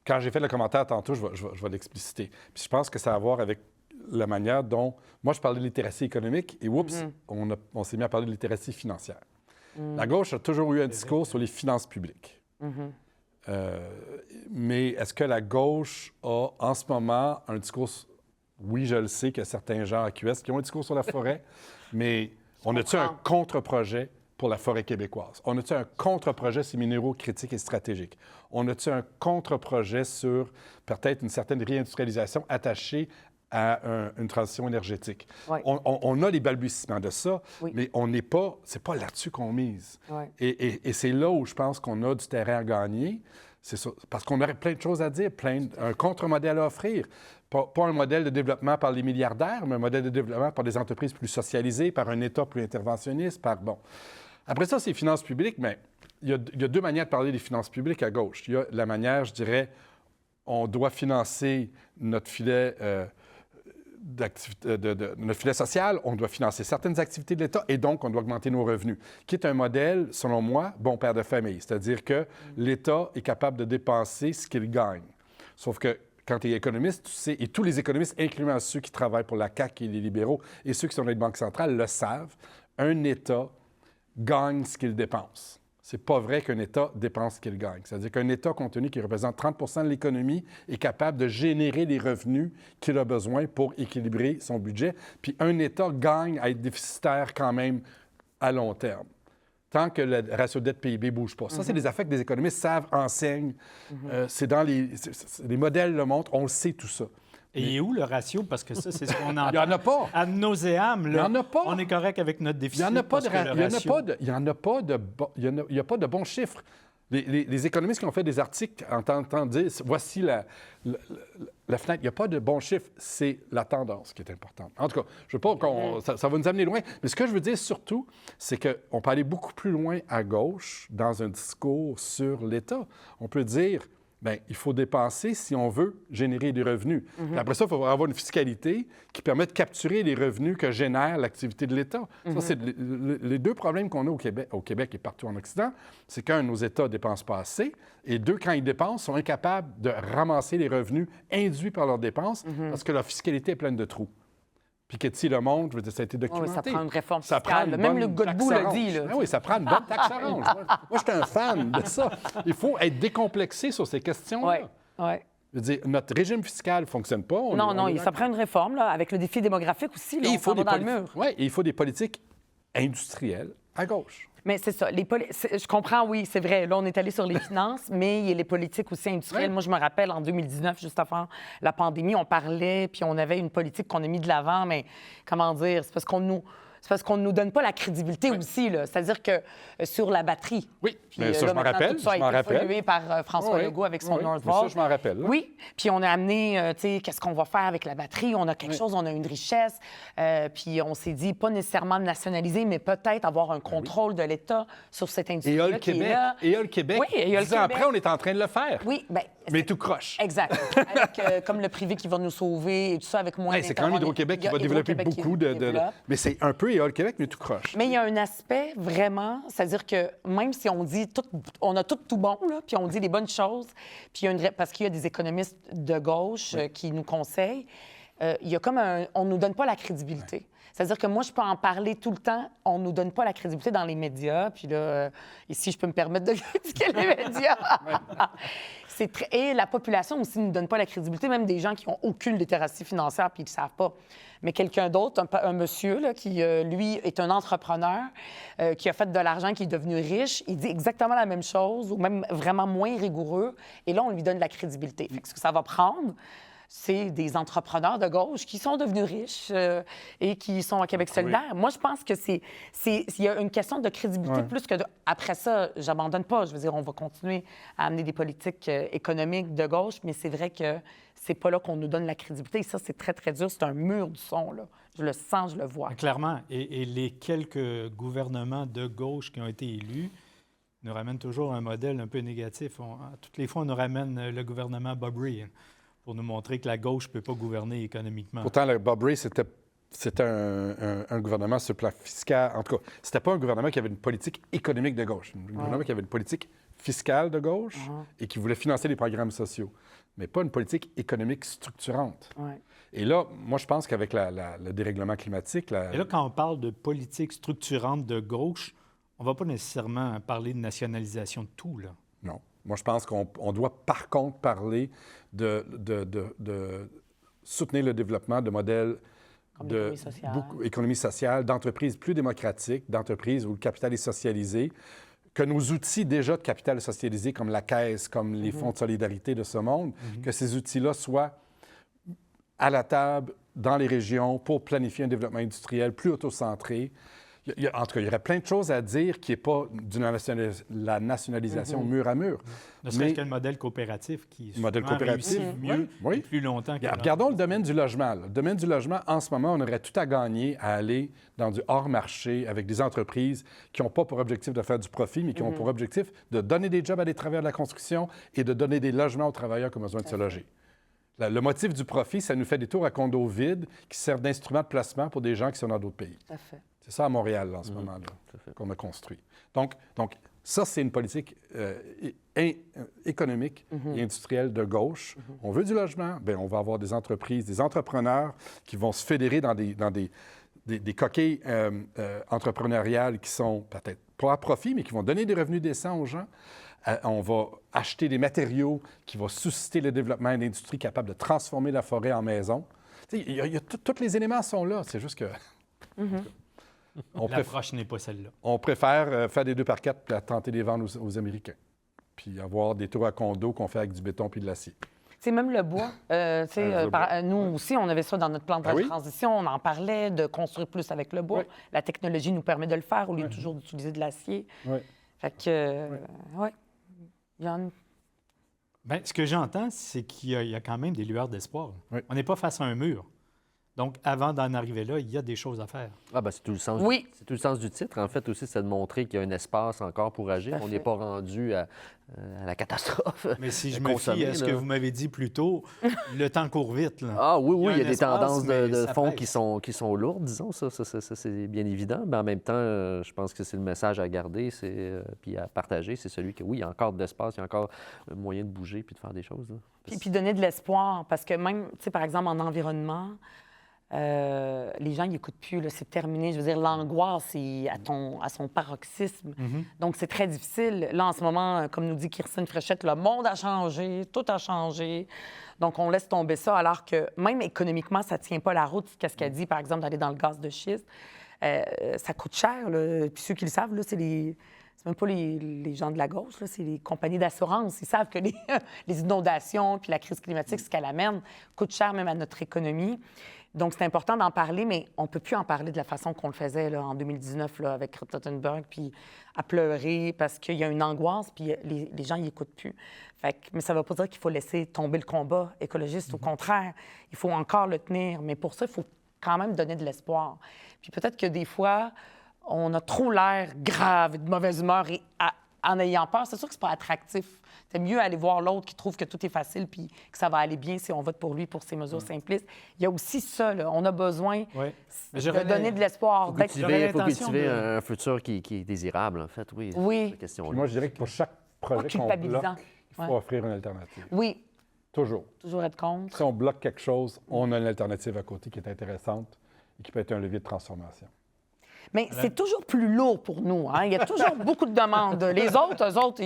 Quand j'ai fait le commentaire tantôt, je vais l'expliciter. Puis je pense que ça a à voir avec la manière dont... Moi, je parlais de littératie économique et on s'est mis à parler de littératie financière. La gauche a toujours eu un discours sur les finances publiques. Mais est-ce que la gauche a en ce moment un discours... Oui, je le sais qu'il y a certains gens à QS qui ont un discours sur la forêt, mais on a-tu un contre-projet pour la forêt québécoise? On a-tu un contre-projet sur les minéraux critiques et stratégiques? On a-tu un contre-projet sur peut-être une certaine réindustrialisation attachée une transition énergétique. Oui. On a les balbutiements de ça, Oui. mais c'est pas là-dessus qu'on mise. Oui. Et c'est là où je pense qu'on a du terrain à gagner. C'est ça, parce qu'on aurait plein de choses à dire, un contre-modèle à offrir. Pas un modèle de développement par les milliardaires, mais un modèle de développement par des entreprises plus socialisées, par un État plus interventionniste, Bon. Après ça, c'est les finances publiques, mais il y a deux manières de parler des finances publiques à gauche. Il y a la manière, je dirais, on doit financer notre filet notre filet social, on doit financer certaines activités de l'État et donc on doit augmenter nos revenus, qui est un modèle, selon moi, bon père de famille. C'est-à-dire que l'État est capable de dépenser ce qu'il gagne. Sauf que quand tu es économiste, tu sais, et tous les économistes, incluant ceux qui travaillent pour la CAQ et les libéraux et ceux qui sont dans les banques centrales, le savent, un État gagne ce qu'il dépense. C'est pas vrai qu'un État dépense ce qu'il gagne. C'est-à-dire qu'un État, compte tenu qu'il représente 30 de l'économie, est capable de générer les revenus qu'il a besoin pour équilibrer son budget. Puis un État gagne à être déficitaire quand même à long terme, tant que le ratio dette-PIB ne bouge pas. Ça, c'est des affaires que des économistes savent, enseignent. C'est dans les modèles le montrent, on le sait tout ça. Et où le ratio? Parce que ça, c'est ce qu'on entend. Il n'y en a pas. Ad nauseam, là, Il n'y en a pas. on est correct avec notre déficit. Il n'y a pas de bons chiffres. Les économistes qui ont fait des articles en tentant de dire voici la fenêtre, il n'y a pas de bons chiffres. C'est la tendance qui est importante. En tout cas, je ne veux pas ça va nous amener loin. Mais ce que je veux dire surtout, c'est qu'on peut aller beaucoup plus loin à gauche dans un discours sur l'État. On peut dire bien, il faut dépenser si on veut générer des revenus. Puis après ça, il faut avoir une fiscalité qui permet de capturer les revenus que génère l'activité de l'État. Ça, c'est les deux problèmes qu'on a au Québec et partout en Occident. C'est qu'un, nos États ne dépensent pas assez, et deux, quand ils dépensent, sont incapables de ramasser les revenus induits par leurs dépenses parce que leur fiscalité est pleine de trous. Piketty le montre, je veux dire, ça a été documenté. Oui, ça prend une réforme Ça fiscale. prend une Même bonne le Godbout taxe l'a orange. dit. Là. Ah oui, ça prend une bonne taxe orange. Moi, je suis un fan de ça. Il faut être décomplexé sur ces questions-là. Oui, oui. Je veux dire, notre régime fiscal ne fonctionne pas. Ça prend une réforme, là, avec le défi démographique aussi. Là, Et on s'en va dans le mur. Oui, et il faut des politiques industrielles à gauche. Mais c'est ça. Je comprends, oui, c'est vrai. Là, on est allé sur les finances, mais il y a les politiques aussi industrielles. Ouais. Moi, je me rappelle, en 2019, juste avant la pandémie, on parlait, puis on avait une politique qu'on a mis de l'avant, mais comment dire, c'est parce qu'on ne nous donne pas la crédibilité aussi, là. C'est-à-dire que sur la batterie. Oui, puis, mais ça, là, je m'en maintenant, rappelle. Tout ça a été évolué par François Legault avec son Northvolt. Mais ça, je m'en rappelle. Là. Oui, puis on a amené, tu sais, qu'est-ce qu'on va faire avec la batterie? On a quelque chose, on a une richesse. Puis on s'est dit, pas nécessairement de nationaliser, mais peut-être avoir un contrôle de l'État sur cette industrie-là qui est là. Et le Québec, Oui, et 10 ans après, on est en train de le faire. Oui, bien... Mais tout croche. Exact. Avec, comme le privé qui va nous sauver et tout ça, avec moins C'est quand même Hydro-Québec qui va développer beaucoup de... Mais c'est un peu Hydro-Québec, mais tout croche. Mais il y a un aspect vraiment, c'est-à-dire que même si on dit on a tout bon, là, puis on dit les bonnes choses, puis parce qu'il y a des économistes de gauche qui nous conseillent, il y a comme on nous donne pas la crédibilité. C'est-à-dire que moi, je peux en parler tout le temps. On ne nous donne pas la crédibilité dans les médias. Puis là, ici, je peux me permettre de critiquer les médias. Et la population aussi ne nous donne pas la crédibilité, même des gens qui n'ont aucune littératie financière puis qui ne savent pas. Mais quelqu'un d'autre, un monsieur là, qui, lui, est un entrepreneur, qui a fait de l'argent, qui est devenu riche, il dit exactement la même chose, ou même vraiment moins rigoureux. Et là, on lui donne de la crédibilité. Fait que ce que ça va prendre, c'est des entrepreneurs de gauche qui sont devenus riches et qui sont à Québec solidaire. Oui. Moi, je pense que il y a une question de crédibilité plus que après ça, j'abandonne pas. Je veux dire, on va continuer à amener des politiques économiques de gauche, mais c'est vrai que c'est pas là qu'on nous donne la crédibilité. Et ça, c'est très, très dur. C'est un mur du son, là. Je le sens, je le vois. Clairement. Et les quelques gouvernements de gauche qui ont été élus nous ramènent toujours un modèle un peu négatif. Toutes les fois, on nous ramène le gouvernement Bob Rae pour nous montrer que la gauche ne peut pas gouverner économiquement. Pourtant, le Bob Rae, c'était un gouvernement sur le plan fiscal. En tout cas, c'était pas un gouvernement qui avait une politique économique de gauche. Un gouvernement qui avait une politique fiscale de gauche et qui voulait financer les programmes sociaux, mais pas une politique économique structurante. Et là, moi, je pense qu'avec le dérèglement climatique... Et là, quand on parle de politique structurante de gauche, on ne va pas nécessairement parler de nationalisation de tout, là. Non. Moi, je pense qu'on doit, par contre, parler de soutenir le développement de modèles économie sociale, d'entreprises plus démocratiques, d'entreprises où le capital est socialisé, que nos outils déjà de capital socialisé, comme la Caisse, comme les fonds de solidarité de ce monde, que ces outils-là soient à la table dans les régions pour planifier un développement industriel plus autocentré. En tout cas, il y aurait plein de choses à dire qui n'est pas la nationalisation mur à mur. Ne serait-ce que le modèle coopératif qui réussit mieux et plus longtemps que regardons le domaine du logement. Le domaine du logement, en ce moment, on aurait tout à gagner à aller dans du hors-marché avec des entreprises qui n'ont pas pour objectif de faire du profit, mais qui ont pour objectif de donner des jobs à des travailleurs de la construction et de donner des logements aux travailleurs qui ont besoin de se loger. Le motif du profit, ça nous fait des tours à condos vides qui servent d'instrument de placement pour des gens qui sont dans d'autres pays. Tout à fait. C'est ça à Montréal, en ce moment-là, qu'on a construit. Donc ça, c'est une politique économique et industrielle de gauche. On veut du logement, bien, on va avoir des entreprises, des entrepreneurs qui vont se fédérer dans des coquilles entrepreneuriales qui sont peut-être pas à profit, mais qui vont donner des revenus décents aux gens. On va acheter des matériaux qui vont susciter le développement d'une industrie capable de transformer la forêt en maison. Tous les éléments sont là, c'est juste que... L'approche n'est pas celle-là. On préfère faire des 2 par 4 et tenter de les vendre aux Américains. Puis avoir des tours à condos qu'on fait avec du béton puis de l'acier. C'est même le bois. Nous aussi, on avait ça dans notre plan de transition. On en parlait de construire plus avec le bois. Oui. La technologie nous permet de le faire au lieu de toujours d'utiliser de l'acier. Oui. Fait que, il y en a... Bien, ce que j'entends, c'est qu'il y a quand même des lueurs d'espoir. Oui. On n'est pas face à un mur. Donc, avant d'en arriver là, il y a des choses à faire. Ah ben, c'est tout le sens. C'est tout le sens du titre. En fait, aussi, c'est de montrer qu'il y a un espace encore pour agir. On n'est pas rendu à la catastrophe. Mais si je me fie à ce que vous m'avez dit plus tôt, le temps court vite. Là. Ah oui, il y a des espace, tendances de fond pèse. qui sont lourdes, disons. Ça c'est bien évident. Mais en même temps, je pense que c'est le message à garder puis à partager. C'est celui que, oui, il y a encore de l'espace, il y a encore moyen de bouger puis de faire des choses. Là. Puis donner de l'espoir. Parce que même, tu sais, par exemple, en environnement... les gens, ils n'écoutent plus, là, c'est terminé. Je veux dire, l'angoisse est à son paroxysme. Donc, c'est très difficile. Là, en ce moment, comme nous dit Kirsten Fréchette, le monde a changé, tout a changé. Donc, on laisse tomber ça, alors que même économiquement, ça ne tient pas la route. Qu'est-ce qu'elle dit, par exemple, d'aller dans le gaz de schiste? Ça coûte cher, là. Puis ceux qui le savent, là, c'est même pas les gens de la gauche, là, c'est les compagnies d'assurance. Ils savent que les inondations puis la crise climatique, ce qu'elle amène, coûte cher même à notre économie. Donc, c'est important d'en parler, mais on ne peut plus en parler de la façon qu'on le faisait là, en 2019 là, avec Greta Thunberg, puis à pleurer parce qu'il y a une angoisse, puis les gens n'y écoutent plus. Mais ça ne veut pas dire qu'il faut laisser tomber le combat écologiste. Au contraire, il faut encore le tenir. Mais pour ça, il faut quand même donner de l'espoir. Puis peut-être que des fois, on a trop l'air grave, de mauvaise humeur et en ayant peur. C'est sûr que c'est pas attractif. C'est mieux aller voir l'autre qui trouve que tout est facile puis que ça va aller bien si on vote pour lui pour ses mesures simplistes. Il y a aussi ça, là. On a besoin de donner de l'espoir. Il faut cultiver un futur qui est désirable, en fait. Oui. Cette question-là. Puis moi, je dirais que pour chaque projet qu'on bloque, il faut offrir une alternative. Oui. Toujours. Toujours être contre. Si on bloque quelque chose, on a une alternative à côté qui est intéressante et qui peut être un levier de transformation. Mais c'est toujours plus lourd pour nous. Hein? Il y a toujours beaucoup de demandes. Les autres, eux autres,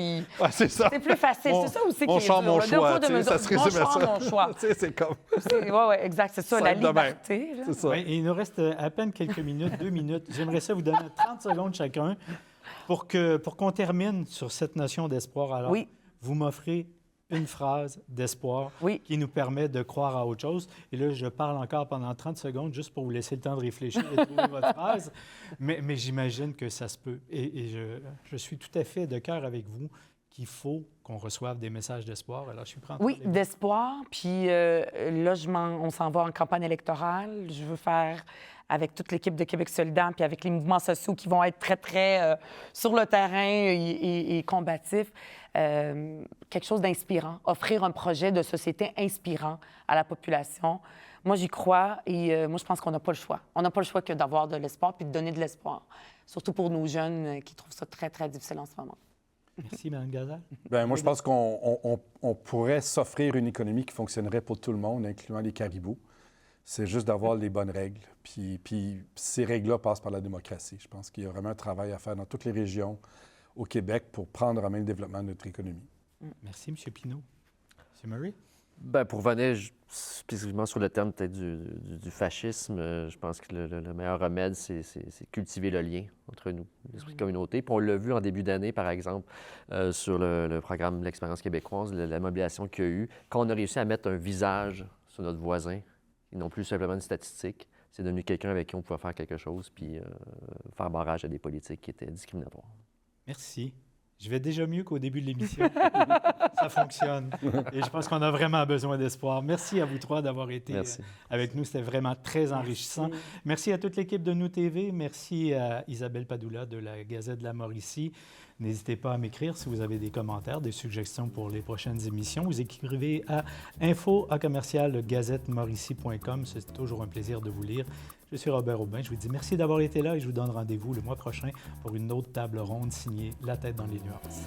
c'est ça. C'est plus facile. C'est ça aussi qui est dur. Mon choix, ça se résume à ça. Mon choix. C'est comme... Oui, exact. C'est ça, la liberté. C'est ça. Ouais, il nous reste à peine quelques minutes, 2 minutes. J'aimerais ça vous donner 30 secondes chacun pour qu'on termine sur cette notion d'espoir. Alors, vous m'offrez une phrase d'espoir qui nous permet de croire à autre chose. Et là, je parle encore pendant 30 secondes juste pour vous laisser le temps de réfléchir et de trouver votre phrase. Mais j'imagine que ça se peut. Et je suis tout à fait de cœur avec vous qu'il faut qu'on reçoive des messages d'espoir. Alors, je suis prêt. Oui, d'espoir. Puis là, on s'en va en campagne électorale. Je veux faire avec toute l'équipe de Québec solidaire puis avec les mouvements sociaux qui vont être très, très sur le terrain et combatifs. Quelque chose d'inspirant, offrir un projet de société inspirant à la population. Moi, j'y crois et moi, je pense qu'on n'a pas le choix. On n'a pas le choix que d'avoir de l'espoir puis de donner de l'espoir, surtout pour nos jeunes qui trouvent ça très, très difficile en ce moment. Merci, Mme Gazal. Bien, moi, je pense qu'on pourrait s'offrir une économie qui fonctionnerait pour tout le monde, incluant les caribous. C'est juste d'avoir les bonnes règles. Puis ces règles-là passent par la démocratie. Je pense qu'il y a vraiment un travail à faire dans toutes les régions au Québec pour prendre en main le développement de notre économie. Merci, M. Pinault. M. Murray? Bien, pour revenir spécifiquement sur le terme peut-être du fascisme, je pense que le meilleur remède, c'est cultiver le lien entre nous, l'esprit de communauté. Puis on l'a vu en début d'année, par exemple, sur le programme de l'Expérience québécoise, la mobilisation qu'il y a eu. Quand on a réussi à mettre un visage sur notre voisin et non plus simplement une statistique. C'est devenu quelqu'un avec qui on pouvait faire quelque chose puis faire barrage à des politiques qui étaient discriminatoires. Merci. Je vais déjà mieux qu'au début de l'émission. Ça fonctionne. Et je pense qu'on a vraiment besoin d'espoir. Merci à vous trois d'avoir été avec nous. C'était vraiment très enrichissant. Merci à toute l'équipe de Nous TV. Merci à Isabelle Padoula de la Gazette de la Mauricie. N'hésitez pas à m'écrire si vous avez des commentaires, des suggestions pour les prochaines émissions. Vous écrivez à info@gazettemauricie.com. C'est toujours un plaisir de vous lire. Je suis Robert Aubin. Je vous dis merci d'avoir été là et je vous donne rendez-vous le mois prochain pour une autre table ronde signée La tête dans les nuances.